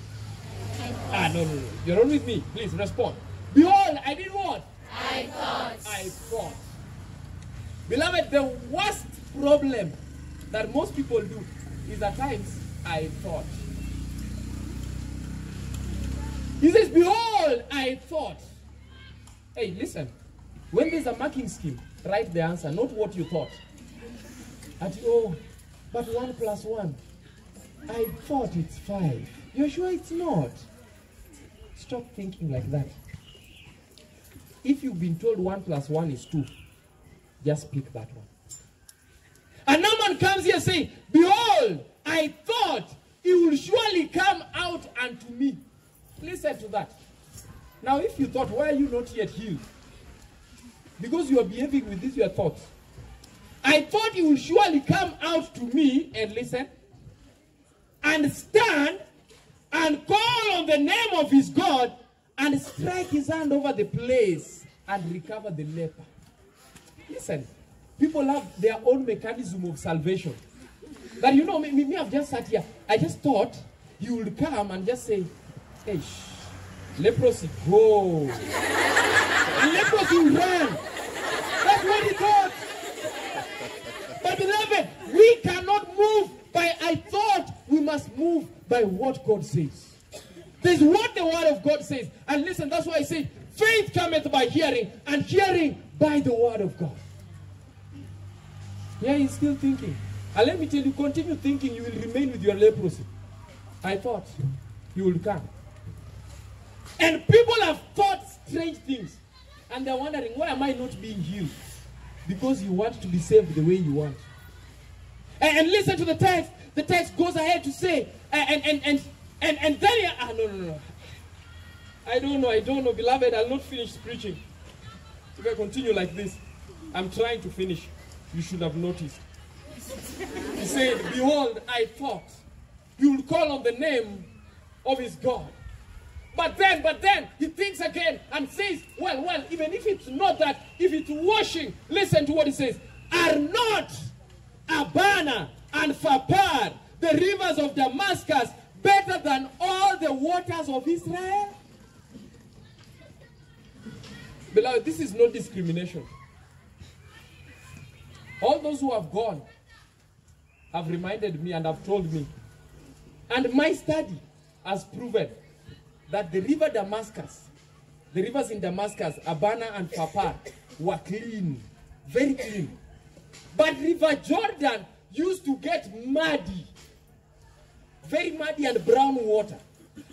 No. You're on with me. Please respond. Behold, I did what? I thought. I thought. Beloved, the worst problem that most people do is at times, I thought. He says, behold, I thought. Hey, listen. When there's a marking scheme, write the answer, not what you thought. But 1 plus 1. I thought it's 5. You're sure it's not? Stop thinking like that. If you've been told 1 plus 1 is 2, just pick that one. And Naaman comes here saying, behold, I thought he will surely come out unto me. Listen to that. Now, if you thought, why are you not yet healed? Because you are behaving with this your thoughts. I thought he will surely come out to me, and listen, and stand and call on the name of his God and strike his hand over the place and recover the leper. Listen, people have their own mechanism of salvation. That me, I've just sat here. I just thought you would come and just say, hey, leprosy, go. And leprosy will run. That's what he thought. But beloved, we cannot move by I thought. We must move by what God says. This is what the word of God says. And listen, that's why I say, faith cometh by hearing, and hearing by the word of God. Yeah, he's still thinking. And let me tell you, continue thinking, you will remain with your leprosy. I thought you will come. And people have thought strange things. And they're wondering, why am I not being healed? Because you want to be saved the way you want. And listen to the text. The text goes ahead to say, and then, no. I don't know, beloved, I'll not finish preaching. If I continue like this, I'm trying to finish. You should have noticed. He said, behold, I thought you will call on the name of his God. But then, he thinks again and says, well, even if it's not that, if it's washing, listen to what he says. Are not Abana and Pharpar, the rivers of Damascus, better than all the waters of Israel? Beloved, this is not discrimination. All those who have gone have reminded me and have told me. And my study has proven that the river Damascus, the rivers in Damascus, Abana and Pharpar, were clean, very clean. But River Jordan used to get muddy, very muddy and brown water.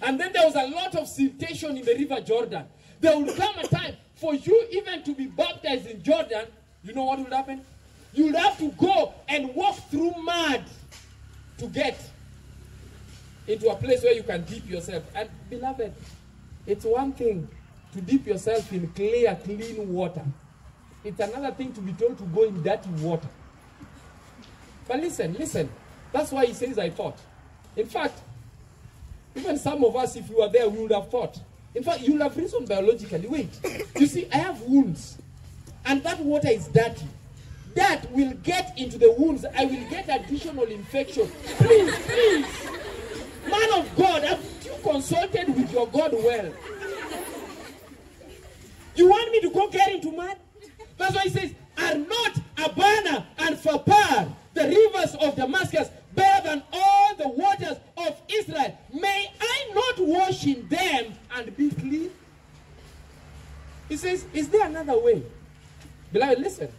And then there was a lot of siltation in the River Jordan. There would come a time for you even to be baptized in Jordan. You know what would happen? You would have to go and walk through mud to get into a place where you can dip yourself. And beloved, it's one thing to dip yourself in clear, clean water. It's another thing to be told to go in dirty water. But listen. That's why he says, I thought. In fact, even some of us, if we were there, we would have thought. In fact, you will have reasoned biologically. Wait, you see, I have wounds. And that water is dirty. That will get into the wounds. I will get additional infection. Please. Man of God, have you consulted with your God well? You want me to go get into mud? That's why he says, are not Abana and Pharpar, the rivers of Damascus, better than all the waters of Israel? May I not wash in them and be clean? He says, is there another way? Beloved, listen.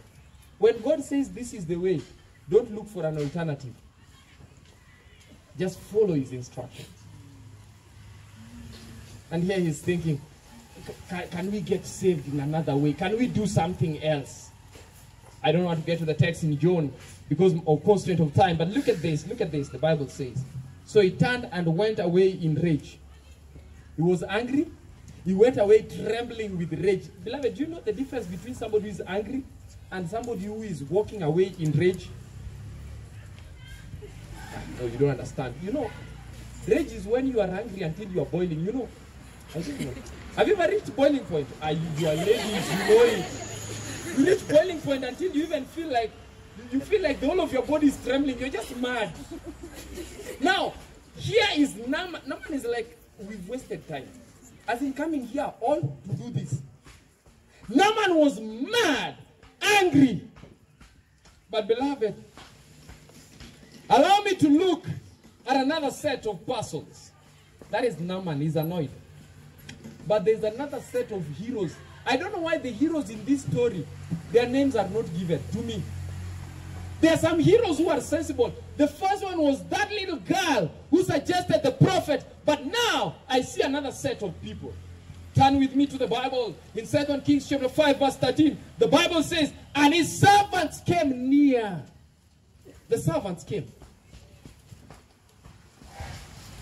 When God says this is the way, don't look for an alternative. Just follow his instructions. And here he's thinking, can we get saved in another way? Can we do something else? I don't want to get to the text in John because of constraint of time, but look at this, the Bible says. So he turned and went away in rage. He was angry. He went away trembling with rage. Beloved, do you know the difference between somebody who is angry and somebody who is walking away in rage? No, you don't understand. You know, rage is when you are angry until you are boiling. You know. Have you ever reached boiling point? You are ladies, you know it. You reach boiling point until you even feel like the whole of your body is trembling. You're just mad. Now, here is Naaman. Naaman is like, we've wasted time. As in coming here, all to do this. Naaman was mad, angry. But beloved, allow me to look at another set of persons. That is Naaman, he's annoyed. But there's another set of heroes. I don't know why the heroes in this story, their names are not given to me. There are some heroes who are sensible. The first one was that little girl who suggested the prophet. But now I see another set of people. Turn with me to the Bible. In 2 Kings chapter 5 verse 13. The Bible says, and his servants came near. The servants came.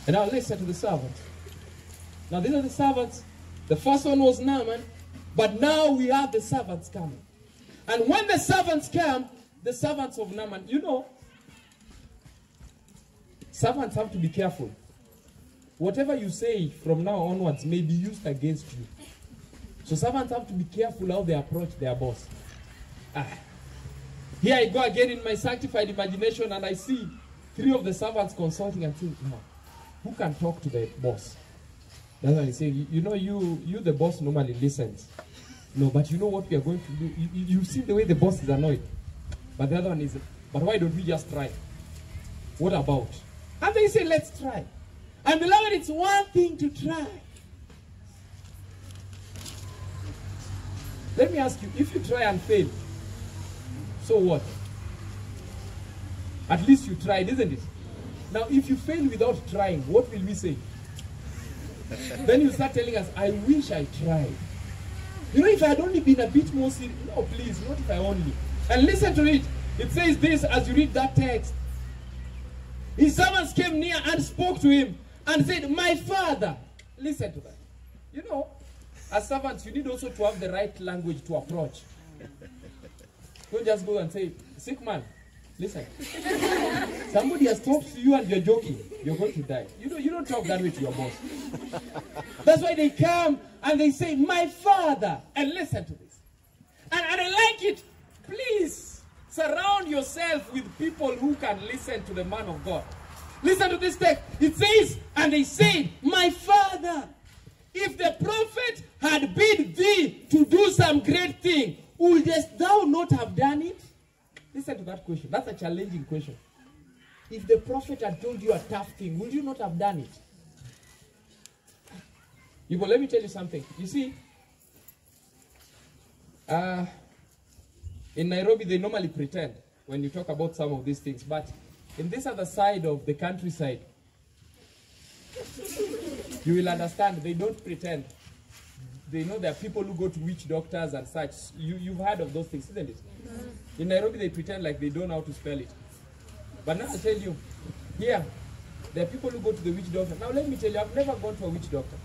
And now listen to the servants. Now these are the servants. The first one was Naaman. But now we have the servants coming. And when the servants come, the servants of Naaman, you know, servants have to be careful. Whatever you say from now onwards may be used against you. So servants have to be careful how they approach their boss. Here I go again in my sanctified imagination and I see 3 of the servants consulting and saying, no, who can talk to the boss? That's why I say, you know, you the boss normally listens. No, but you know what we are going to do? You see the way the boss is annoyed. But the other one is, but why don't we just try? What about? And they say, let's try. And beloved, it's one thing to try. Let me ask you, if you try and fail, so what? At least you tried, isn't it? Now, if you fail without trying, what will we say? Then you start telling us, I wish I tried. You know, if I had only been a bit more serious. No, please, not if I only. And listen to it. It says this as you read that text. His servants came near and spoke to him and said, my father. Listen to that. You know, as servants, you need also to have the right language to approach. Don't just go and say, sick man, listen. Somebody has talked to you and you're joking. You're going to die. You don't talk that way to your boss. That's why they come and they say, my father. And listen to this. And I like it. Please surround yourself with people who can listen to the man of God. Listen to this text. It says, and they said, my father, if the prophet had bid thee to do some great thing, wouldest thou not have done it? Listen to that question. That's a challenging question. If the prophet had told you a tough thing, would you not have done it? But let me tell you something. You see, in Nairobi, they normally pretend when you talk about some of these things. But in this other side of the countryside, you will understand they don't pretend. They know there are people who go to witch doctors and such. You've heard of those things, isn't it? In Nairobi, they pretend like they don't know how to spell it. But now I'll tell you, here, there are people who go to the witch doctor. Now let me tell you, I've never gone to a witch doctor.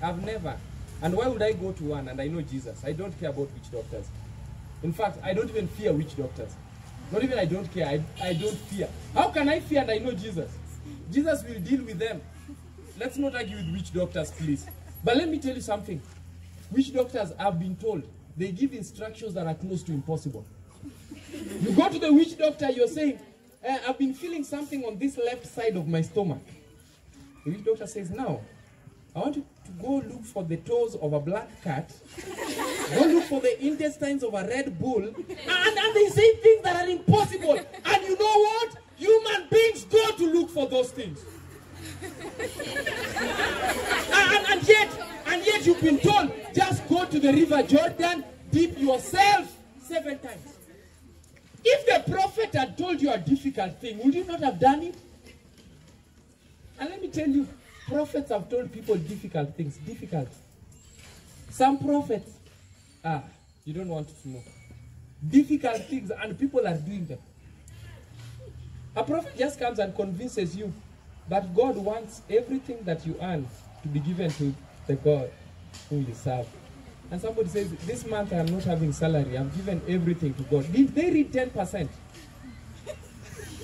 I've never. And why would I go to one? And I know Jesus. I don't care about witch doctors. In fact, I don't even fear witch doctors. Not even I don't care, I don't fear. How can I fear and I know Jesus? Jesus will deal with them. Let's not argue with witch doctors, please. But let me tell you something. Witch doctors have been told, they give instructions that are close to impossible. You go to the witch doctor, you're saying, I've been feeling something on this left side of my stomach. The witch doctor says, now, I want you to go look for the toes of a black cat. Go look for the intestines of a red bull. And they say things that are impossible. And you know what? Human beings go to look for those things. and yet you've been told, just go to the river Jordan, dip yourself 7 times. If the prophet had told you a difficult thing, would you not have done it? And let me tell you, prophets have told people difficult things. Difficult. Some prophets, you don't want to know. Difficult things, and people are doing them. A prophet just comes and convinces you that God wants everything that you earn to be given to the God who you serve. And somebody says, this month I am not having salary, I've given everything to God. Did they read 10%?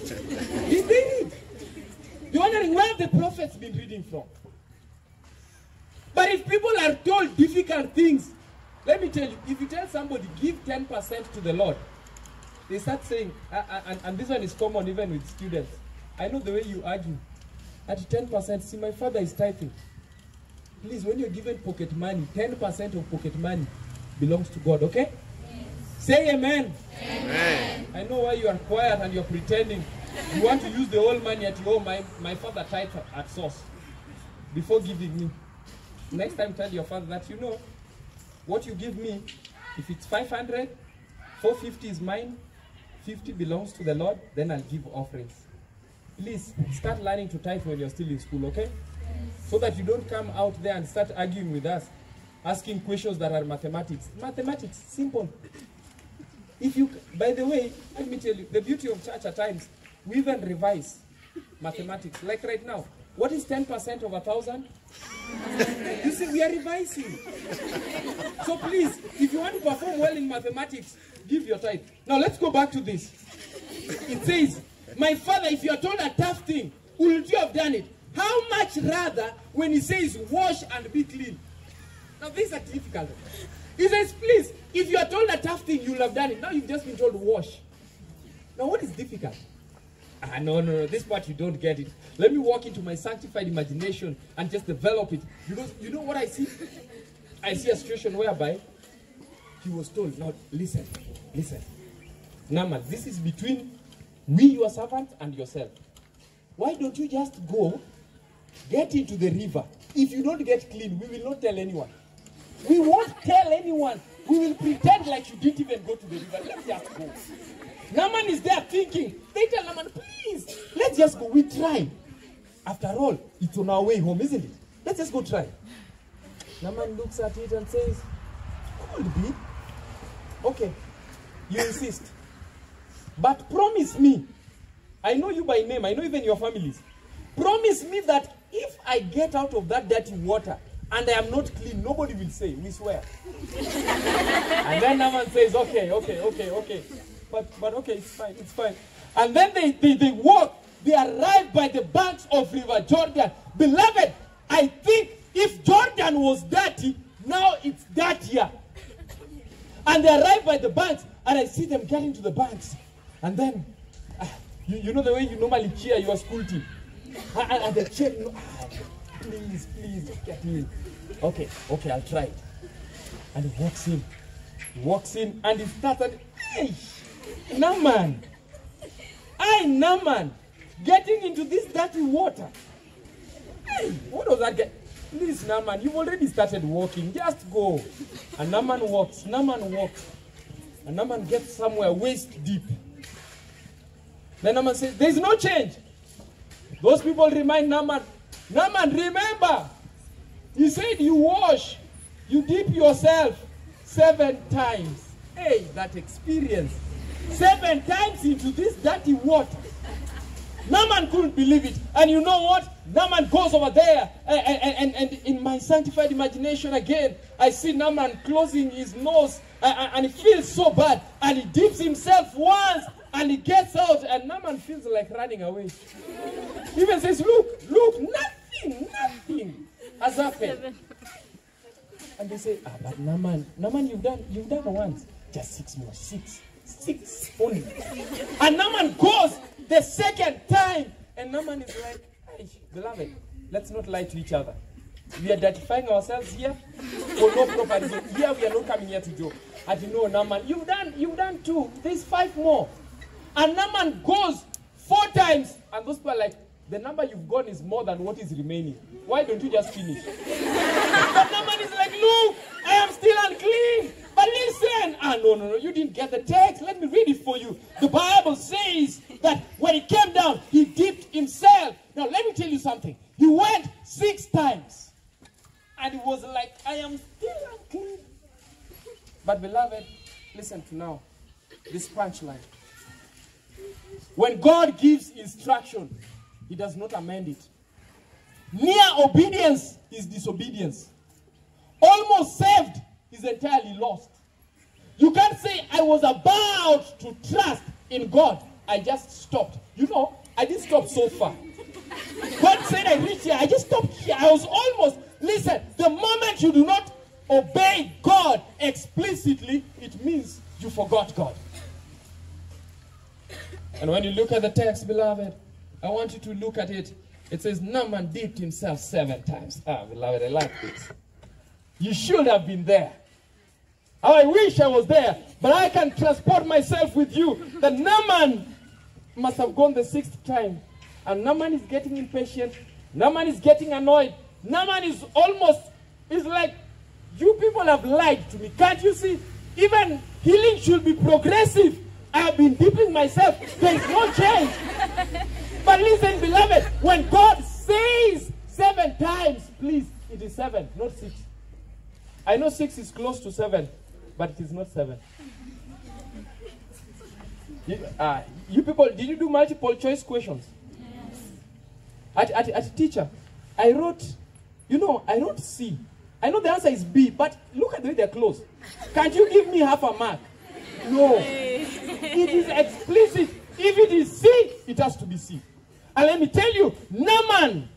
Did they read? You're wondering where the prophets been reading from. But if people are told difficult things, let me tell you, if you tell somebody, give 10% to the Lord, they start saying, and this one is common even with students, I know the way you argue, at 10%, see, my father is tithing. Please, when you're given pocket money, 10% of pocket money belongs to God, okay? Yes. Say amen. Amen. I know why you are quiet and you're pretending. You want to use the whole money at your home. My father tithed at source before giving me. Next time tell your father that, you know, what you give me, if it's 500, 450 is mine, 50 belongs to the Lord, then I'll give offerings. Please, start learning to tithe when you're still in school, okay? So that you don't come out there and start arguing with us, asking questions that are mathematics. Mathematics, simple. If you, by the way, let me tell you, the beauty of church at times, we even revise mathematics. Like right now, what is 10% of 1,000? You see, we are revising. So please, if you want to perform well in mathematics, give your tithe. Now let's go back to this. It says, my father, if you are told a tough thing, would you have done it? How much rather when he says wash and be clean? Now this is a difficult one. He says, please, if you are told a tough thing, you will have done it. Now you've just been told wash. Now what is difficult? No, this part you don't get it. Let me walk into my sanctified imagination and just develop it. Because you know what I see? I see a situation whereby he was told, now listen. Naaman, this is between me, your servant, and yourself. Why don't you just go, get into the river? If you don't get clean, we will not tell anyone. We won't tell anyone. We will pretend like you didn't even go to the river. Let's just go. Naaman is there thinking. They tell Naaman, please, let's just go. We try. After all, it's on our way home, isn't it? Let's just go try. Naaman looks at it and says, could be. Okay, you insist. But promise me, I know you by name, I know even your families. Promise me that if I get out of that dirty water and I am not clean, nobody will say, we swear. And then Naaman says, okay. But okay, it's fine. And then they walk, they arrive by the banks of River Jordan. Beloved, I think if Jordan was dirty, now it's dirtier. And they arrive by the banks, and I see them getting to the banks. And then, you know the way you normally cheer your school team? And they cheer, please, just get in. Okay, I'll try it. And he walks in, and he started, hey, Naaman, getting into this dirty water. Hey, what was that? Please, Naaman, you've already started walking. Just go. And Naaman walks. And Naaman gets somewhere waist deep. Then Naaman says, there's no change. Those people remind Naaman, remember, you said you wash, you dip yourself 7 times. Hey, that experience. 7 times into this dirty water. Naaman couldn't believe it. And you know what? Naaman goes over there. And in my sanctified imagination again, I see Naaman closing his nose. And he feels so bad. And he dips himself once. And he gets out. And Naaman feels like running away. He even says, look, nothing has happened. And they say, but Naaman, you've done once. Just 6 more. 6 only. And Naaman goes the second time. And Naaman is like, hey, beloved, let's not lie to each other. We are identifying ourselves here for no proper reason. Here we are not coming here to joke. And you know, Naaman, you've done 2. There's 5 more. And Naaman goes 4 times. And those people are like, the number you've gone is more than what is remaining. Why don't you just finish? But Naaman is like, look, I am still unclean. But listen. No, you didn't get the text. Let me read it for you. The Bible says that when he came down, he dipped himself. Now, let me tell you something. But beloved, listen to now this punchline. When God gives instruction, he does not amend it. Near obedience is disobedience. Almost saved is entirely lost. You can't say, I was about to trust in God. I just stopped. You know, I didn't stop so far. God said I reached here. I just stopped here. I was almost. Listen, the moment you do not obey God explicitly, it means you forgot God. And when you look at the text, beloved, I want you to look at it. It says, Naaman dipped himself 7 times. Ah, beloved, I like this. You should have been there. How I wish I was there. But I can transport myself with you. That Naaman must have gone the 6th time. And Naaman is getting impatient. Naaman is getting annoyed. Naaman is almost, is like, you people have lied to me. Can't you see? Even healing should be progressive. I have been dipping myself. There is no change. But listen, beloved, when God says 7 times, please, it is 7, not 6. I know 6 is close to 7, but it is not 7. You people, did you do multiple choice questions? Yes. At teacher, I wrote, I wrote C. I know the answer is B, but look at the way they're close. Can't you give me half a mark? No. It is explicit. If it is C, it has to be C. And let me tell you, Naaman,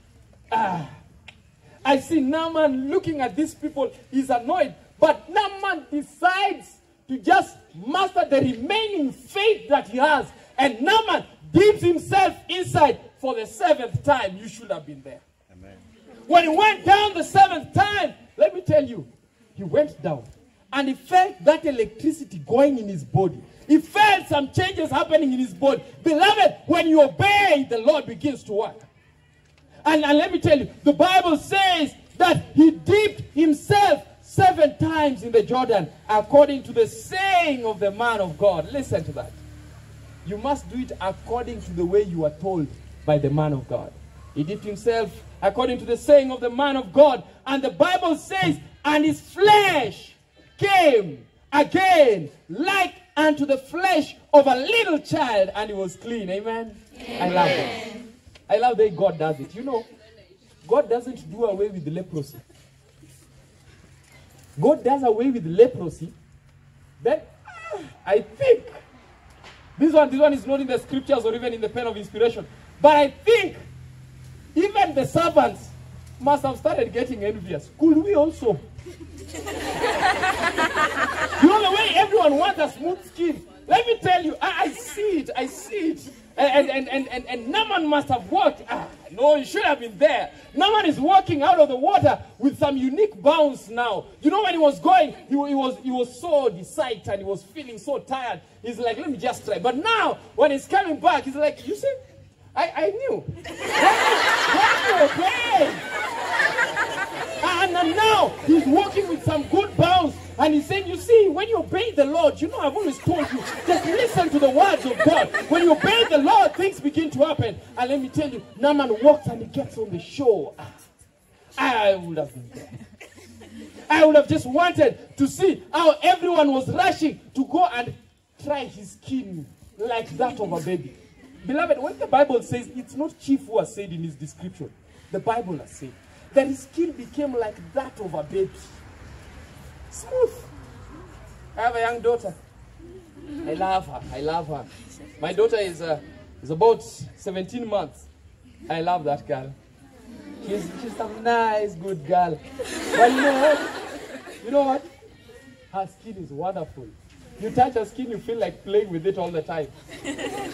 I see Naaman looking at these people, he's annoyed. But Naaman decides to just master the remaining faith that he has. And Naaman dips himself inside for the 7th time. You should have been there. Amen. When he went down the 7th time, let me tell you, he went down. And he felt that electricity going in his body. He felt some changes happening in his body. Beloved, when you obey, the Lord begins to work. And let me tell you, the Bible says that he dipped himself 7 times in the Jordan, according to the saying of the man of God. Listen to that. You must do it according to the way you are told by the man of God. He dipped himself according to the saying of the man of God. And the Bible says, and his flesh came again like unto the flesh of a little child, and he was clean. Amen? Amen. I love it. I love the way God does it. You know, God doesn't do away with leprosy. God does away with leprosy. Then, I think, this one is not in the scriptures or even in the pen of inspiration, but I think even the servants must have started getting envious. Could we also? You know the way everyone wants a smooth skin. Let me tell you, I see it. And Naaman must have walked. No, he should have been there. Naaman is walking out of the water with some unique bounce now. You know when he was going, he was so decided and he was feeling so tired. He's like, let me just try. But now, when he's coming back, he's like, you see, I knew. And now he's walking with some good bounce. And he's saying, you see, when you obey the Lord, you know, I've always told you, just listen to the words of God. When you obey the Lord, things begin to happen. And let me tell you, Naaman walks and he gets on the shore. I would have been there. I would have just wanted to see how everyone was rushing to go and try his skin like that of a baby. Beloved, when the Bible says, it's not Chief who has said in his description, the Bible has said that his skin became like that of a baby. Smooth. I have a young daughter. I love her. My daughter is about 17 months. I love that girl. She's a nice, good girl. But you know what? Her skin is wonderful. You touch her skin, you feel like playing with it all the time.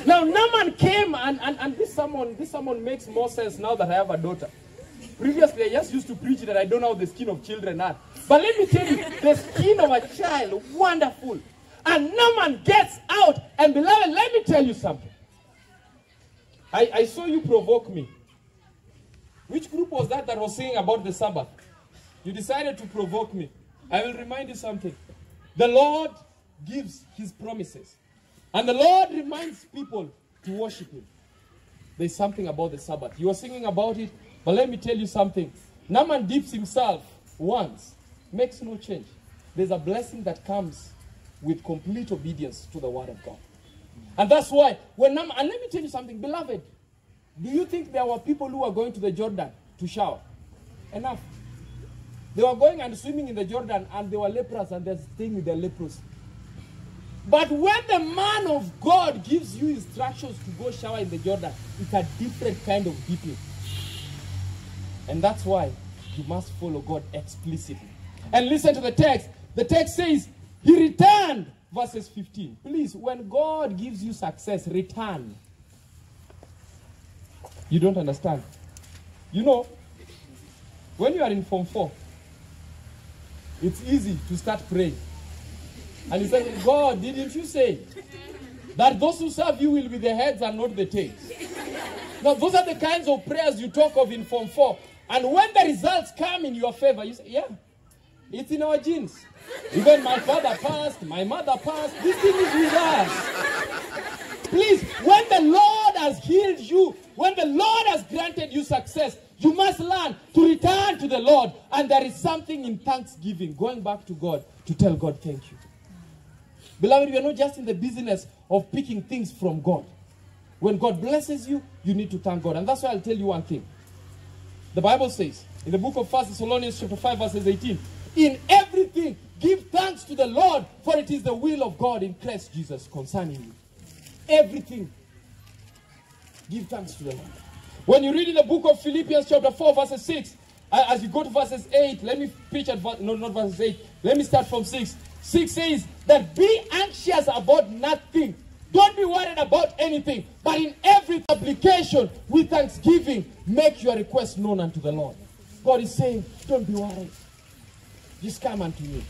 Now, Naaman came, and this someone makes more sense now that I have a daughter. Previously, I just used to preach that I don't know how the skin of children are. But let me tell you, the skin of a child, wonderful. And Naaman gets out. And beloved, let me tell you something. I saw you provoke me. Which group was that was saying about the Sabbath? You decided to provoke me. I will remind you something. The Lord gives his promises. And the Lord reminds people to worship him. There's something about the Sabbath. You were singing about it, but let me tell you something. Naaman dips himself once, makes no change. there's a blessing that comes with complete obedience to the word of God. And that's why, and let me tell you something, beloved, do you think there were people who were going to the Jordan to shower? Enough. They were going and swimming in the Jordan, and they were lepers, and they're staying with their leprosy. But when the man of God gives you instructions to go shower in the Jordan, it's a different kind of dipping. And that's why you must follow God explicitly. And listen to the text. The text says, he returned, verses 15. Please, when God gives you success, return. You don't understand. You know, when you are in Form 4, it's easy to start praying. And you say, God, didn't you say that those who serve you will be the heads and not the tails? Now, those are the kinds of prayers you talk of in Form 4. And when the results come in your favor, you say, yeah, it's in our genes. Even my father passed, my mother passed. This thing is with us. Please, when the Lord has healed you, when the Lord has granted you success, you must learn to return to the Lord. And there is something in thanksgiving, going back to God to tell God thank you. Beloved, we are not just in the business of picking things from God. When God blesses you, you need to thank God. And that's why I'll tell you one thing. The Bible says, in the book of 1 Thessalonians chapter 5, verses 18, in everything, give thanks to the Lord, for it is the will of God in Christ Jesus concerning you. Everything. Give thanks to the Lord. When you read in the book of Philippians chapter 4, verses 6, as you go to verses 8, let me preach at, not verses 8, let me start from 6. 6 says that be anxious about nothing. Don't be worried about anything. But in every application with thanksgiving, make your request known unto the Lord. God is saying, don't be worried. Just come unto me.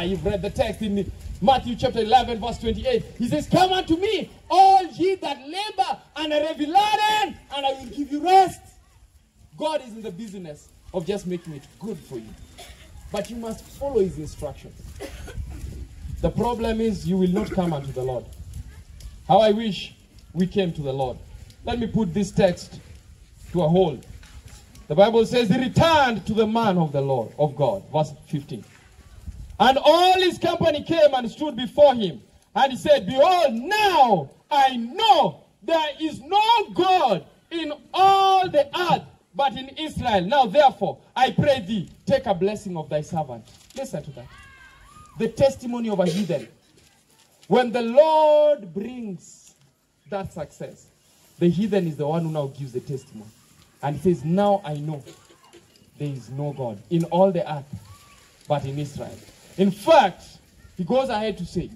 You've read the text in Matthew chapter 11, verse 28. He says, come unto me, all ye that labor and are heavy laden, and I will give you rest. God is in the business of just making it good for you. But you must follow his instructions. The problem is you will not come unto the Lord. How I wish we came to the Lord. Let me put this text to a hold. The Bible says he returned to the man of the Lord, of God. Verse 15. And all his company came and stood before him. And he said, behold, now I know there is no God in all the earth but in Israel. Now therefore, I pray thee, take a blessing of thy servant. Listen to that. The testimony of a heathen. When the Lord brings that success, the heathen is the one who now gives the testimony. And he says, now I know there is no God in all the earth but in Israel. In fact, he goes ahead to say,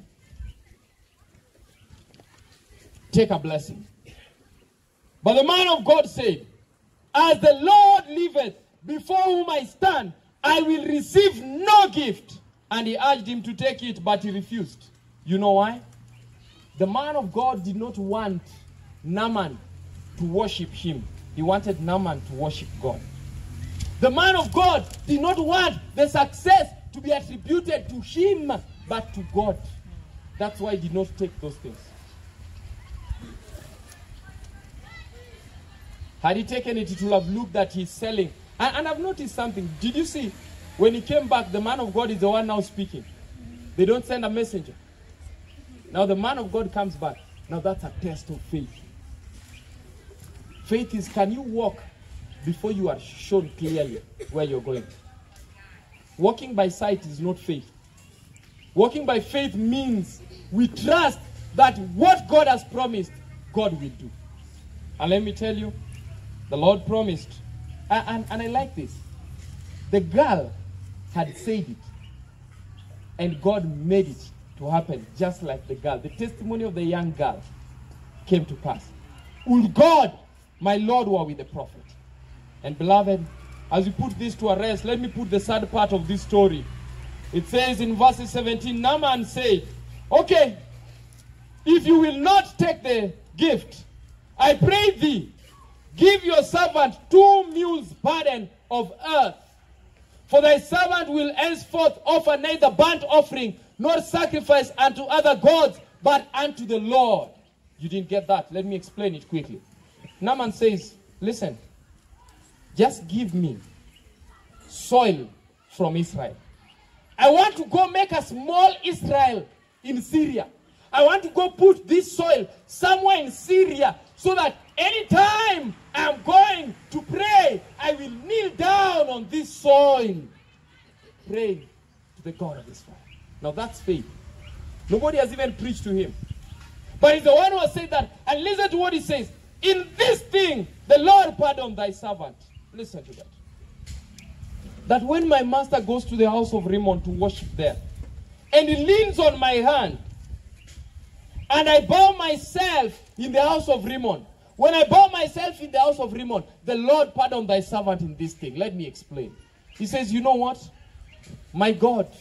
take a blessing. But the man of God said, as the Lord liveth, before whom I stand, I will receive no gift. And he urged him to take it, but he refused. You know why? The man of God did not want Naaman to worship him. He wanted Naaman to worship God. The man of God did not want the success to be attributed to him, but to God. That's why he did not take those things. Had he taken it, it would have looked that he's selling. And I've noticed something. Did you see? When he came back, the man of God is the one now speaking. They don't send a messenger. Now the man of God comes back. Now that's a test of faith. Faith is, can you walk before you are shown clearly where you're going? Walking by sight is not faith. Walking by faith means we trust that what God has promised, God will do. And let me tell you, the Lord promised. And I like this. The girl had said it. And God made it to happen just like the girl. The testimony of the young girl came to pass. Would God, my Lord, were with the prophet. And beloved, as we put this to a rest, let me put the sad part of this story. It says in verses 17, Naaman said, okay, if you will not take the gift, I pray thee, give your servant 2 mules burden of earth. For thy servant will henceforth offer neither burnt offering nor sacrifice unto other gods, but unto the Lord. You didn't get that. Let me explain it quickly. Naaman says, listen, just give me soil from Israel. I want to go make a small Israel in Syria. I want to go put this soil somewhere in Syria so that anytime I'm going to pray, I will kneel down on this soil, pray to the God of Israel. Now that's faith. Nobody has even preached to him. But he's the one who has said that. And listen to what he says. In this thing, the Lord pardoned thy servant. Listen to that. That when my master goes to the house of Rimmon to worship there, and he leans on my hand, and I bow myself in the house of Rimmon. When I bow myself in the house of Rimmon, the Lord pardoned thy servant in this thing. Let me explain. He says, you know what? My God,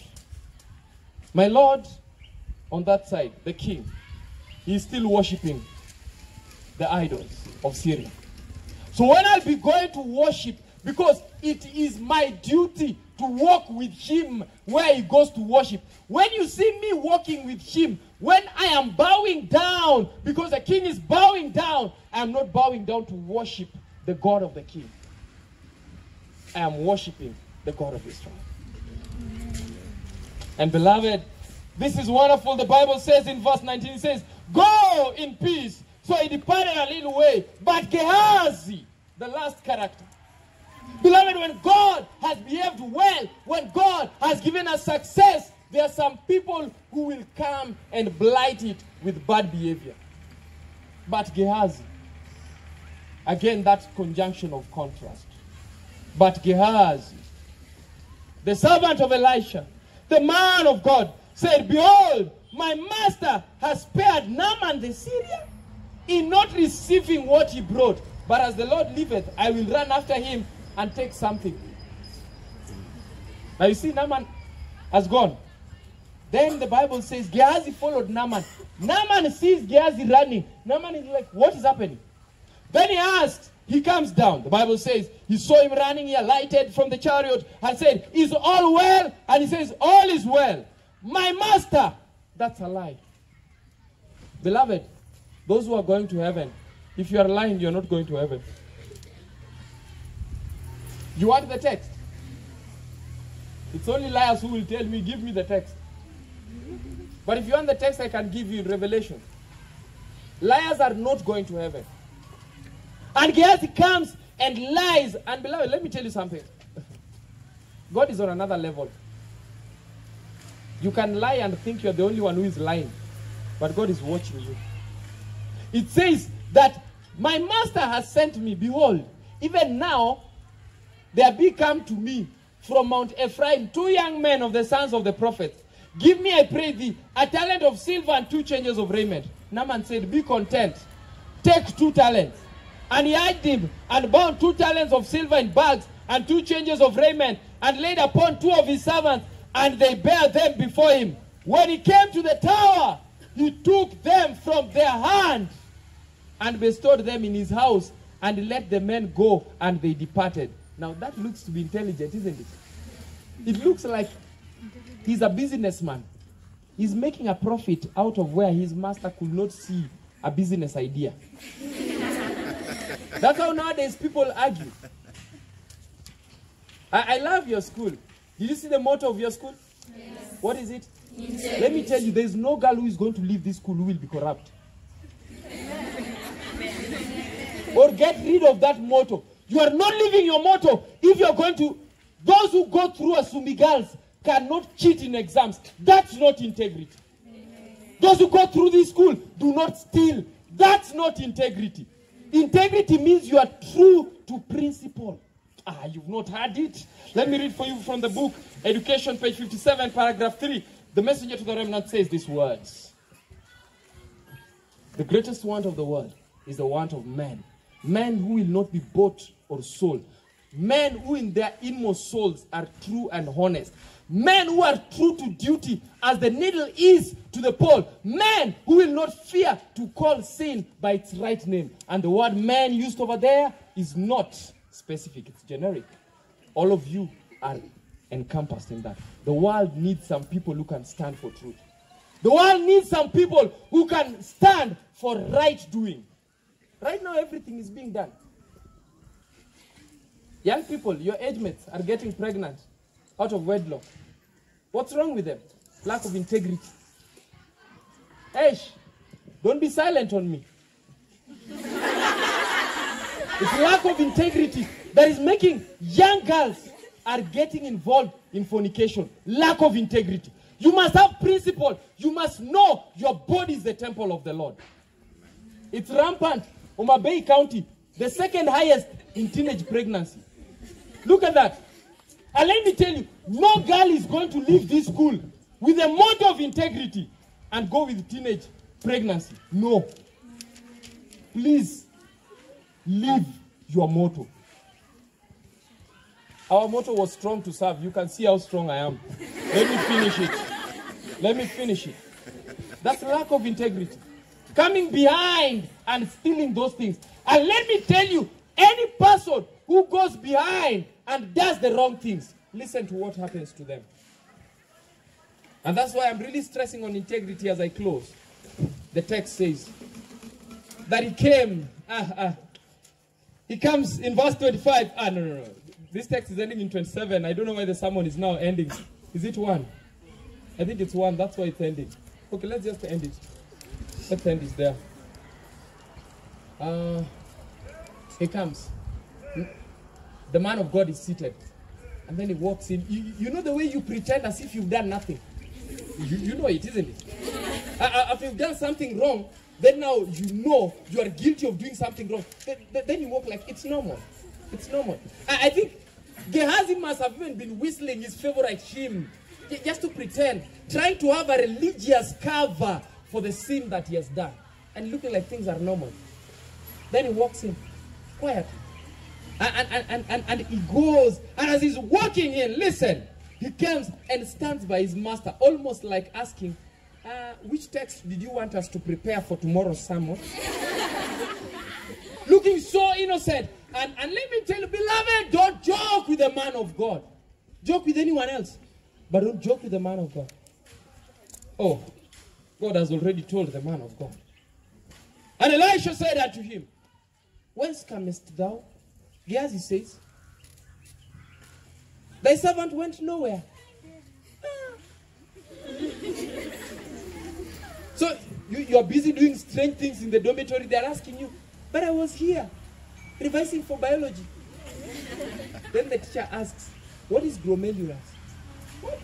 my Lord on that side, the king, he is still worshiping the idols of Syria. So when I'll be going to worship, because it is my duty to walk with him where he goes to worship. When you see me walking with him, when I am bowing down, because the king is bowing down, I am not bowing down to worship the God of the king. I am worshiping the God of Israel. And beloved, this is wonderful. The Bible says in verse 19, it says, go in peace. So he departed a little way. But Gehazi, the last character. Beloved, when God has behaved well, when God has given us success, there are some people who will come and blight it with bad behavior. But Gehazi, again, that conjunction of contrast. But Gehazi, the servant of Elisha, the man of God, said, behold, my master has spared Naaman the Syrian in not receiving what he brought. But as the Lord liveth, I will run after him and take something. Now you see, Naaman has gone. Then the Bible says Gehazi followed Naaman. Naaman sees Gehazi running. Naaman is like, what is happening? Then he asks, he comes down. The Bible says he saw him running, he alighted from the chariot and said, is all well? And he says, all is well. My master. That's a lie. Beloved, those who are going to heaven, if you are lying, you're not going to heaven. You want the text? It's only liars who will tell me, give me the text. But if you want the text, I can give you in Revelation. Liars are not going to heaven. And Gehazi comes and lies. And beloved, let me tell you something. God is on another level. You can lie and think you're the only one who is lying. But God is watching you. It says that my master has sent me. Behold, even now, there be come to me from Mount Ephraim 2 young men of the sons of the prophets. Give me, I pray thee, a talent of silver and 2 changes of raiment. Naaman said, be content. Take 2 talents. And he hired him and bound 2 talents of silver in bags and 2 changes of raiment and laid upon 2 of his servants, and they bare them before him. When he came to the tower, he took them from their hand and bestowed them in his house and let the men go, and they departed. Now that looks to be intelligent, isn't it? It looks like he's a businessman. He's making a profit out of where his master could not see a business idea. That's how nowadays people argue. I love your school. Did you see the motto of your school? Yes. What is it? Integrity. Let me tell you, there is no girl who is going to leave this school who will be corrupt. Or get rid of that motto. You are not leaving your motto if you are going to. Those who go through Asumi girls cannot cheat in exams. That's not integrity. Those who go through this school do not steal. That's not integrity. Integrity means you are true to principle. You've not heard it. Let me read for you from the book, Education, page 57, paragraph 3. The messenger to the remnant says these words. The greatest want of the world is the want of men. Men who will not be bought or sold. Men who in their inmost souls are true and honest. Men who are true to duty as the needle is to the pole. Men who will not fear to call sin by its right name. And the word man used over there is not specific, it's generic. All of you are encompassed in that. The world needs some people who can stand for truth. The world needs some people who can stand for right doing. Right now everything is being done. Young people, your age mates are getting pregnant out of wedlock. What's wrong with them? Lack of integrity. Eish, don't be silent on me. It's lack of integrity that is making young girls are getting involved in fornication. Lack of integrity. You must have principle. You must know your body is the temple of the Lord. It's rampant. Homa Bay County, the second highest in teenage pregnancy. Look at that. And let me tell you, no girl is going to leave this school with a motto of integrity and go with teenage pregnancy. No. Please, live your motto. Our motto was strong to serve. You can see how strong I am. Let me finish it. Let me finish it. That's lack of integrity. Coming behind and stealing those things. And let me tell you, any person who goes behind and does the wrong things, listen to what happens to them. And that's why I'm really stressing on integrity as I close. The text says that he came. He comes in verse 25. No. This text is ending in 27. I don't know why the sermon is now ending. Is it 1? I think it's 1. That's why it's ending. Okay, let's just end it. Let's end it there. He comes. The man of God is seated. And then he walks in. You know the way you pretend as if you've done nothing? You know it, isn't it? If you've done something wrong, then now you know you are guilty of doing something wrong. Then you walk like it's normal. It's normal. I think Gehazi must have even been whistling his favorite hymn just to pretend, trying to have a religious cover for the sin that he has done. And looking like things are normal. Then he walks in, quietly. And he goes, and as he's walking in, listen, he comes and stands by his master, almost like asking, which text did you want us to prepare for tomorrow's sermon? Looking so innocent. And let me tell you, beloved, don't joke with the man of God. Joke with anyone else, but don't joke with the man of God. Oh, God has already told the man of God. And Elisha said unto him, whence comest thou? Gehazi says, thy servant went nowhere. So you are busy doing strange things in the dormitory. They are asking you, but I was here revising for biology. Then the teacher asks, what is glomerulus? What?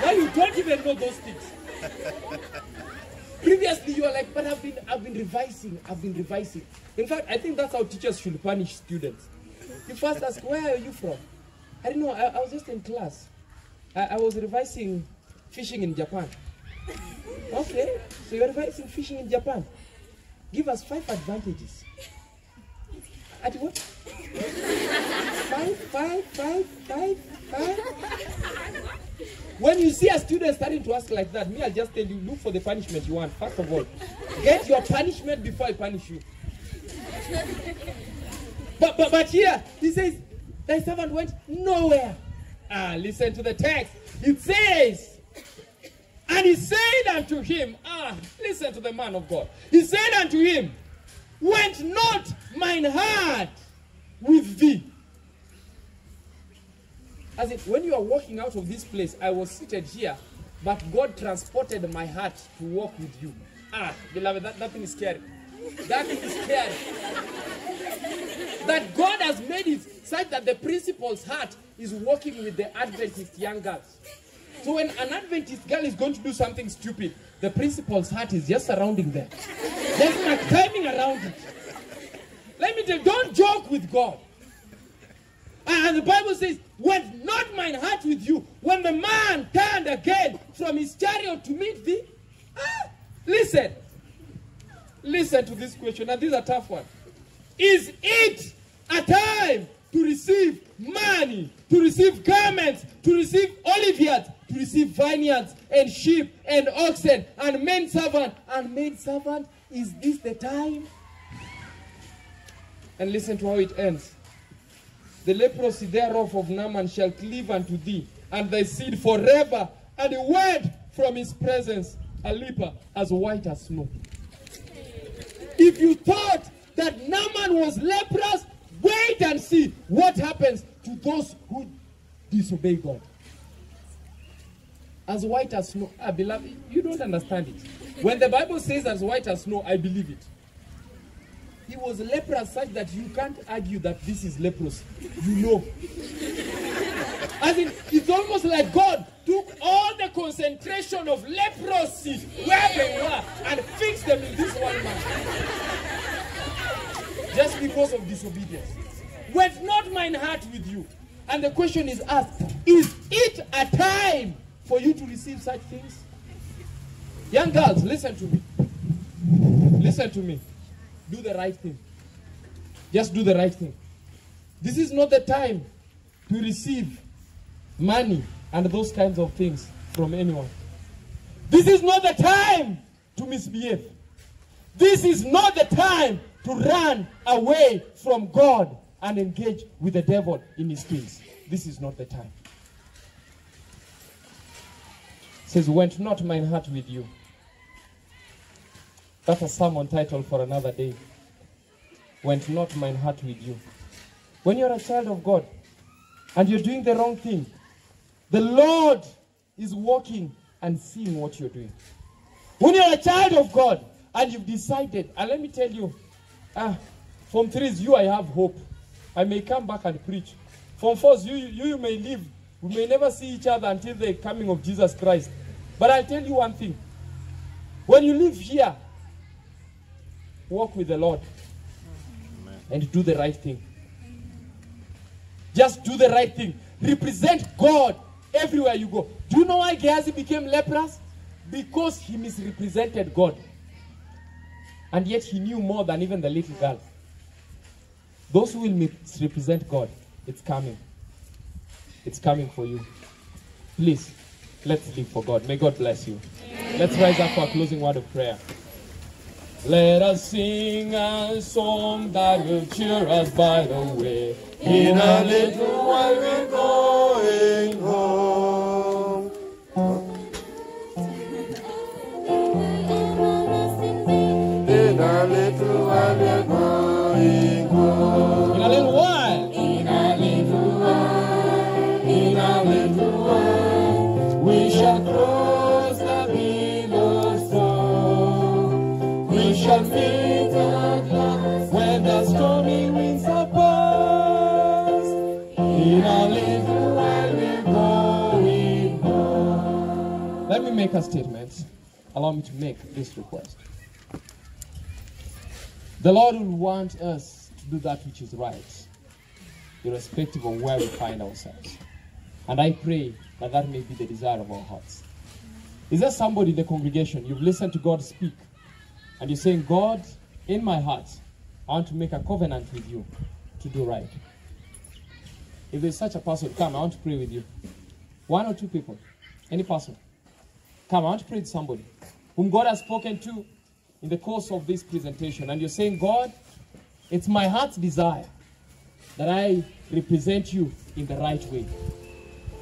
Now you don't even know those things. Previously you are like, but I've been revising. In fact, I think that's how teachers should punish students. You first ask, where are you from? I don't know, I was just in class. I was revising fishing in Japan. Okay, so you're revising fishing in Japan. Give us 5 advantages. At what? 5. When you see a student starting to ask like that, I'll just tell you, look for the punishment you want. First of all, get your punishment before I punish you. But here, he says, thy servant went nowhere. Listen to the text. It says, and he said unto him, listen to the man of God. He said unto him, went not mine heart with thee? As if when you are walking out of this place, I was seated here, but God transported my heart to walk with you. Beloved, that thing is scary. That thing is scary. That God has made it such that the principal's heart is walking with the Adventist young girls. So when an Adventist girl is going to do something stupid, the principal's heart is just surrounding them. Just like climbing around it. Let me tell you, don't joke with God. And the Bible says, went not mine heart with you when the man turned again from his chariot to meet thee? Listen to this question, and this is a tough one. Is it a time to receive money, to receive garments, to receive olive yards, to receive vineyards and sheep and oxen and men servant and maid servant? Is this the time? And listen to how it ends. The leprosy thereof of Naaman shall cleave unto thee, and thy seed forever. And he went from his presence a leper as white as snow. If you thought that Naaman was leprous, wait and see what happens to those who disobey God. As white as snow. Beloved, you don't understand it. When the Bible says as white as snow, I believe it. He was leprous such that you can't argue that this is leprosy. You know. As in, it's almost like God took all the concentration of leprosy where they were and fixed them in this one man. Just because of disobedience. Went not mine heart with you. And the question is asked, is it a time for you to receive such things? Young girls, listen to me. Listen to me. Do the right thing. Just do the right thing. This is not the time to receive money and those kinds of things from anyone. This is not the time to misbehave. This is not the time to run away from God and engage with the devil in his things. This is not the time. It says, went not mine heart with you. That's a sermon title for another day. Went not mine heart with you. When you're a child of God and you're doing the wrong thing, the Lord is walking and seeing what you're doing. When you're a child of God and you've decided, and let me tell you, Form 3s, I have hope. I may come back and preach. Form 4s, you may leave. We may never see each other until the coming of Jesus Christ. But I'll tell you one thing. When you live here, walk with the Lord. Amen. And do the right thing. Just do the right thing. Represent God everywhere you go. Do you know why Gehazi became leprous? Because he misrepresented God. And yet he knew more than even the little girl. Those who will misrepresent God, it's coming. It's coming for you. Please, let's live for God. May God bless you. Amen. Let's rise up for a closing word of prayer. Let us sing a song that will cheer us by the way. In a little while we're going home. In a little while we're going home. In a little while. In a little while. In a little while. We shall cross the billows storm. We shall meet at last when the stormy winds are past. In a little while we're going home. Let me make a statement. Allow me to make this request. The Lord will want us to do that which is right, irrespective of where we find ourselves. And I pray that that may be the desire of our hearts. Is there somebody in the congregation, you've listened to God speak, and you're saying, God, in my heart, I want to make a covenant with you to do right? If there's such a person, come, I want to pray with you. One or two people, any person. Come, I want to pray with somebody whom God has spoken to in the course of this presentation, and you're saying, God, it's my heart's desire that I represent you in the right way.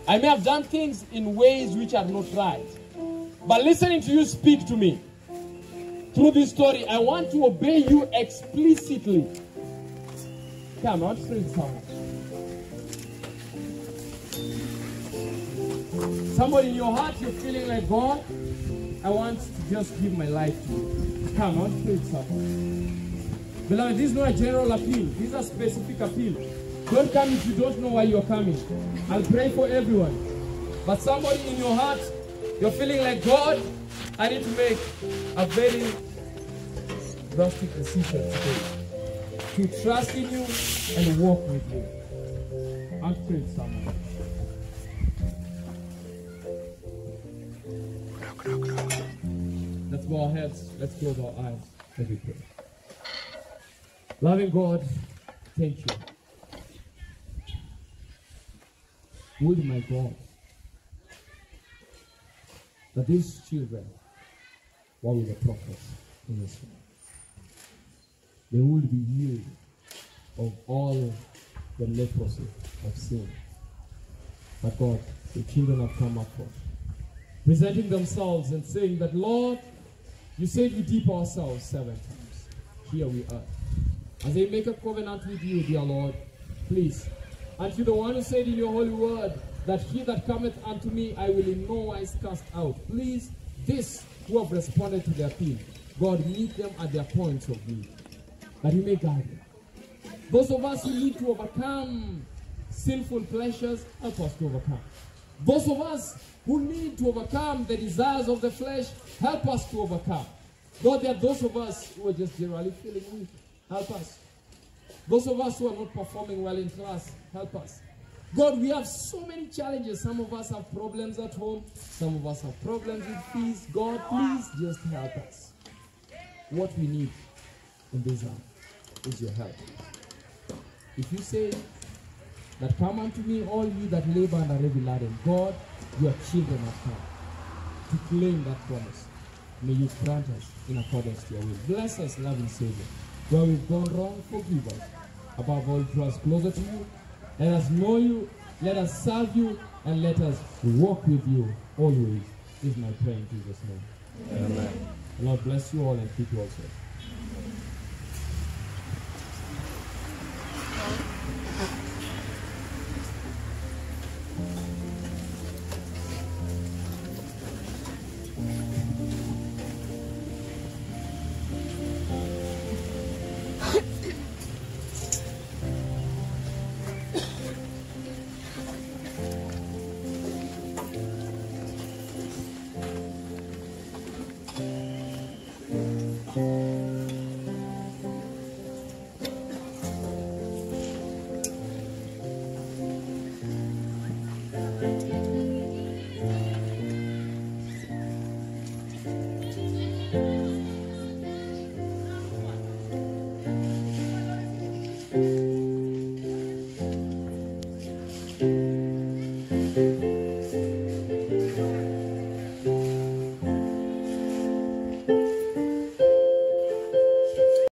I may have done things in ways which are not right, but listening to you speak to me through this story, I want to obey you explicitly. Come, I want to pray with someone. Somebody in your heart, you're feeling like, God, I want to just give my life to you. Come, I want to pray with someone. Beloved, this is not a general appeal. This is a specific appeal. Don't come if you don't know why you're coming. I'll pray for everyone. But somebody in your heart, you're feeling like, God, I need to make a very drastic decision today. To trust in you and walk with you. I'll pray with someone. Let's bow our heads. Let's close our eyes. Let me pray. Loving God, thank you. Would my God, that these children, while with the prophets in Israel, they would be healed of all the leprosy of sin. But God, the children have come up for, presenting themselves and saying that, Lord, you said we dip ourselves 7 times. Here we are. As they make a covenant with you, dear Lord, please, and to the one who said in your holy word that he that cometh unto me I will in no wise cast out. Please, this who have responded to their appeal, God, meet them at their points of need, that He may guide them. Those of us who need to overcome sinful pleasures, help us to overcome. Those of us who need to overcome the desires of the flesh, help us to overcome. God, there are those of us who are just generally feeling weak. Help us. Those of us who are not performing well in class, help us. God, we have so many challenges. Some of us have problems at home. Some of us have problems with fees. God, please just help us. What we need in this hour is your help. If you say that come unto me all ye that labor and are heavy laden, God, your children have come to claim that promise. May you grant us in accordance to your will. Bless us, loving Savior. Where we've gone wrong, forgive us. Above all, draw us closer to you. Let us know you, let us serve you, and let us walk with you always, is my prayer in Jesus' name. Amen. Lord bless you all and keep you also.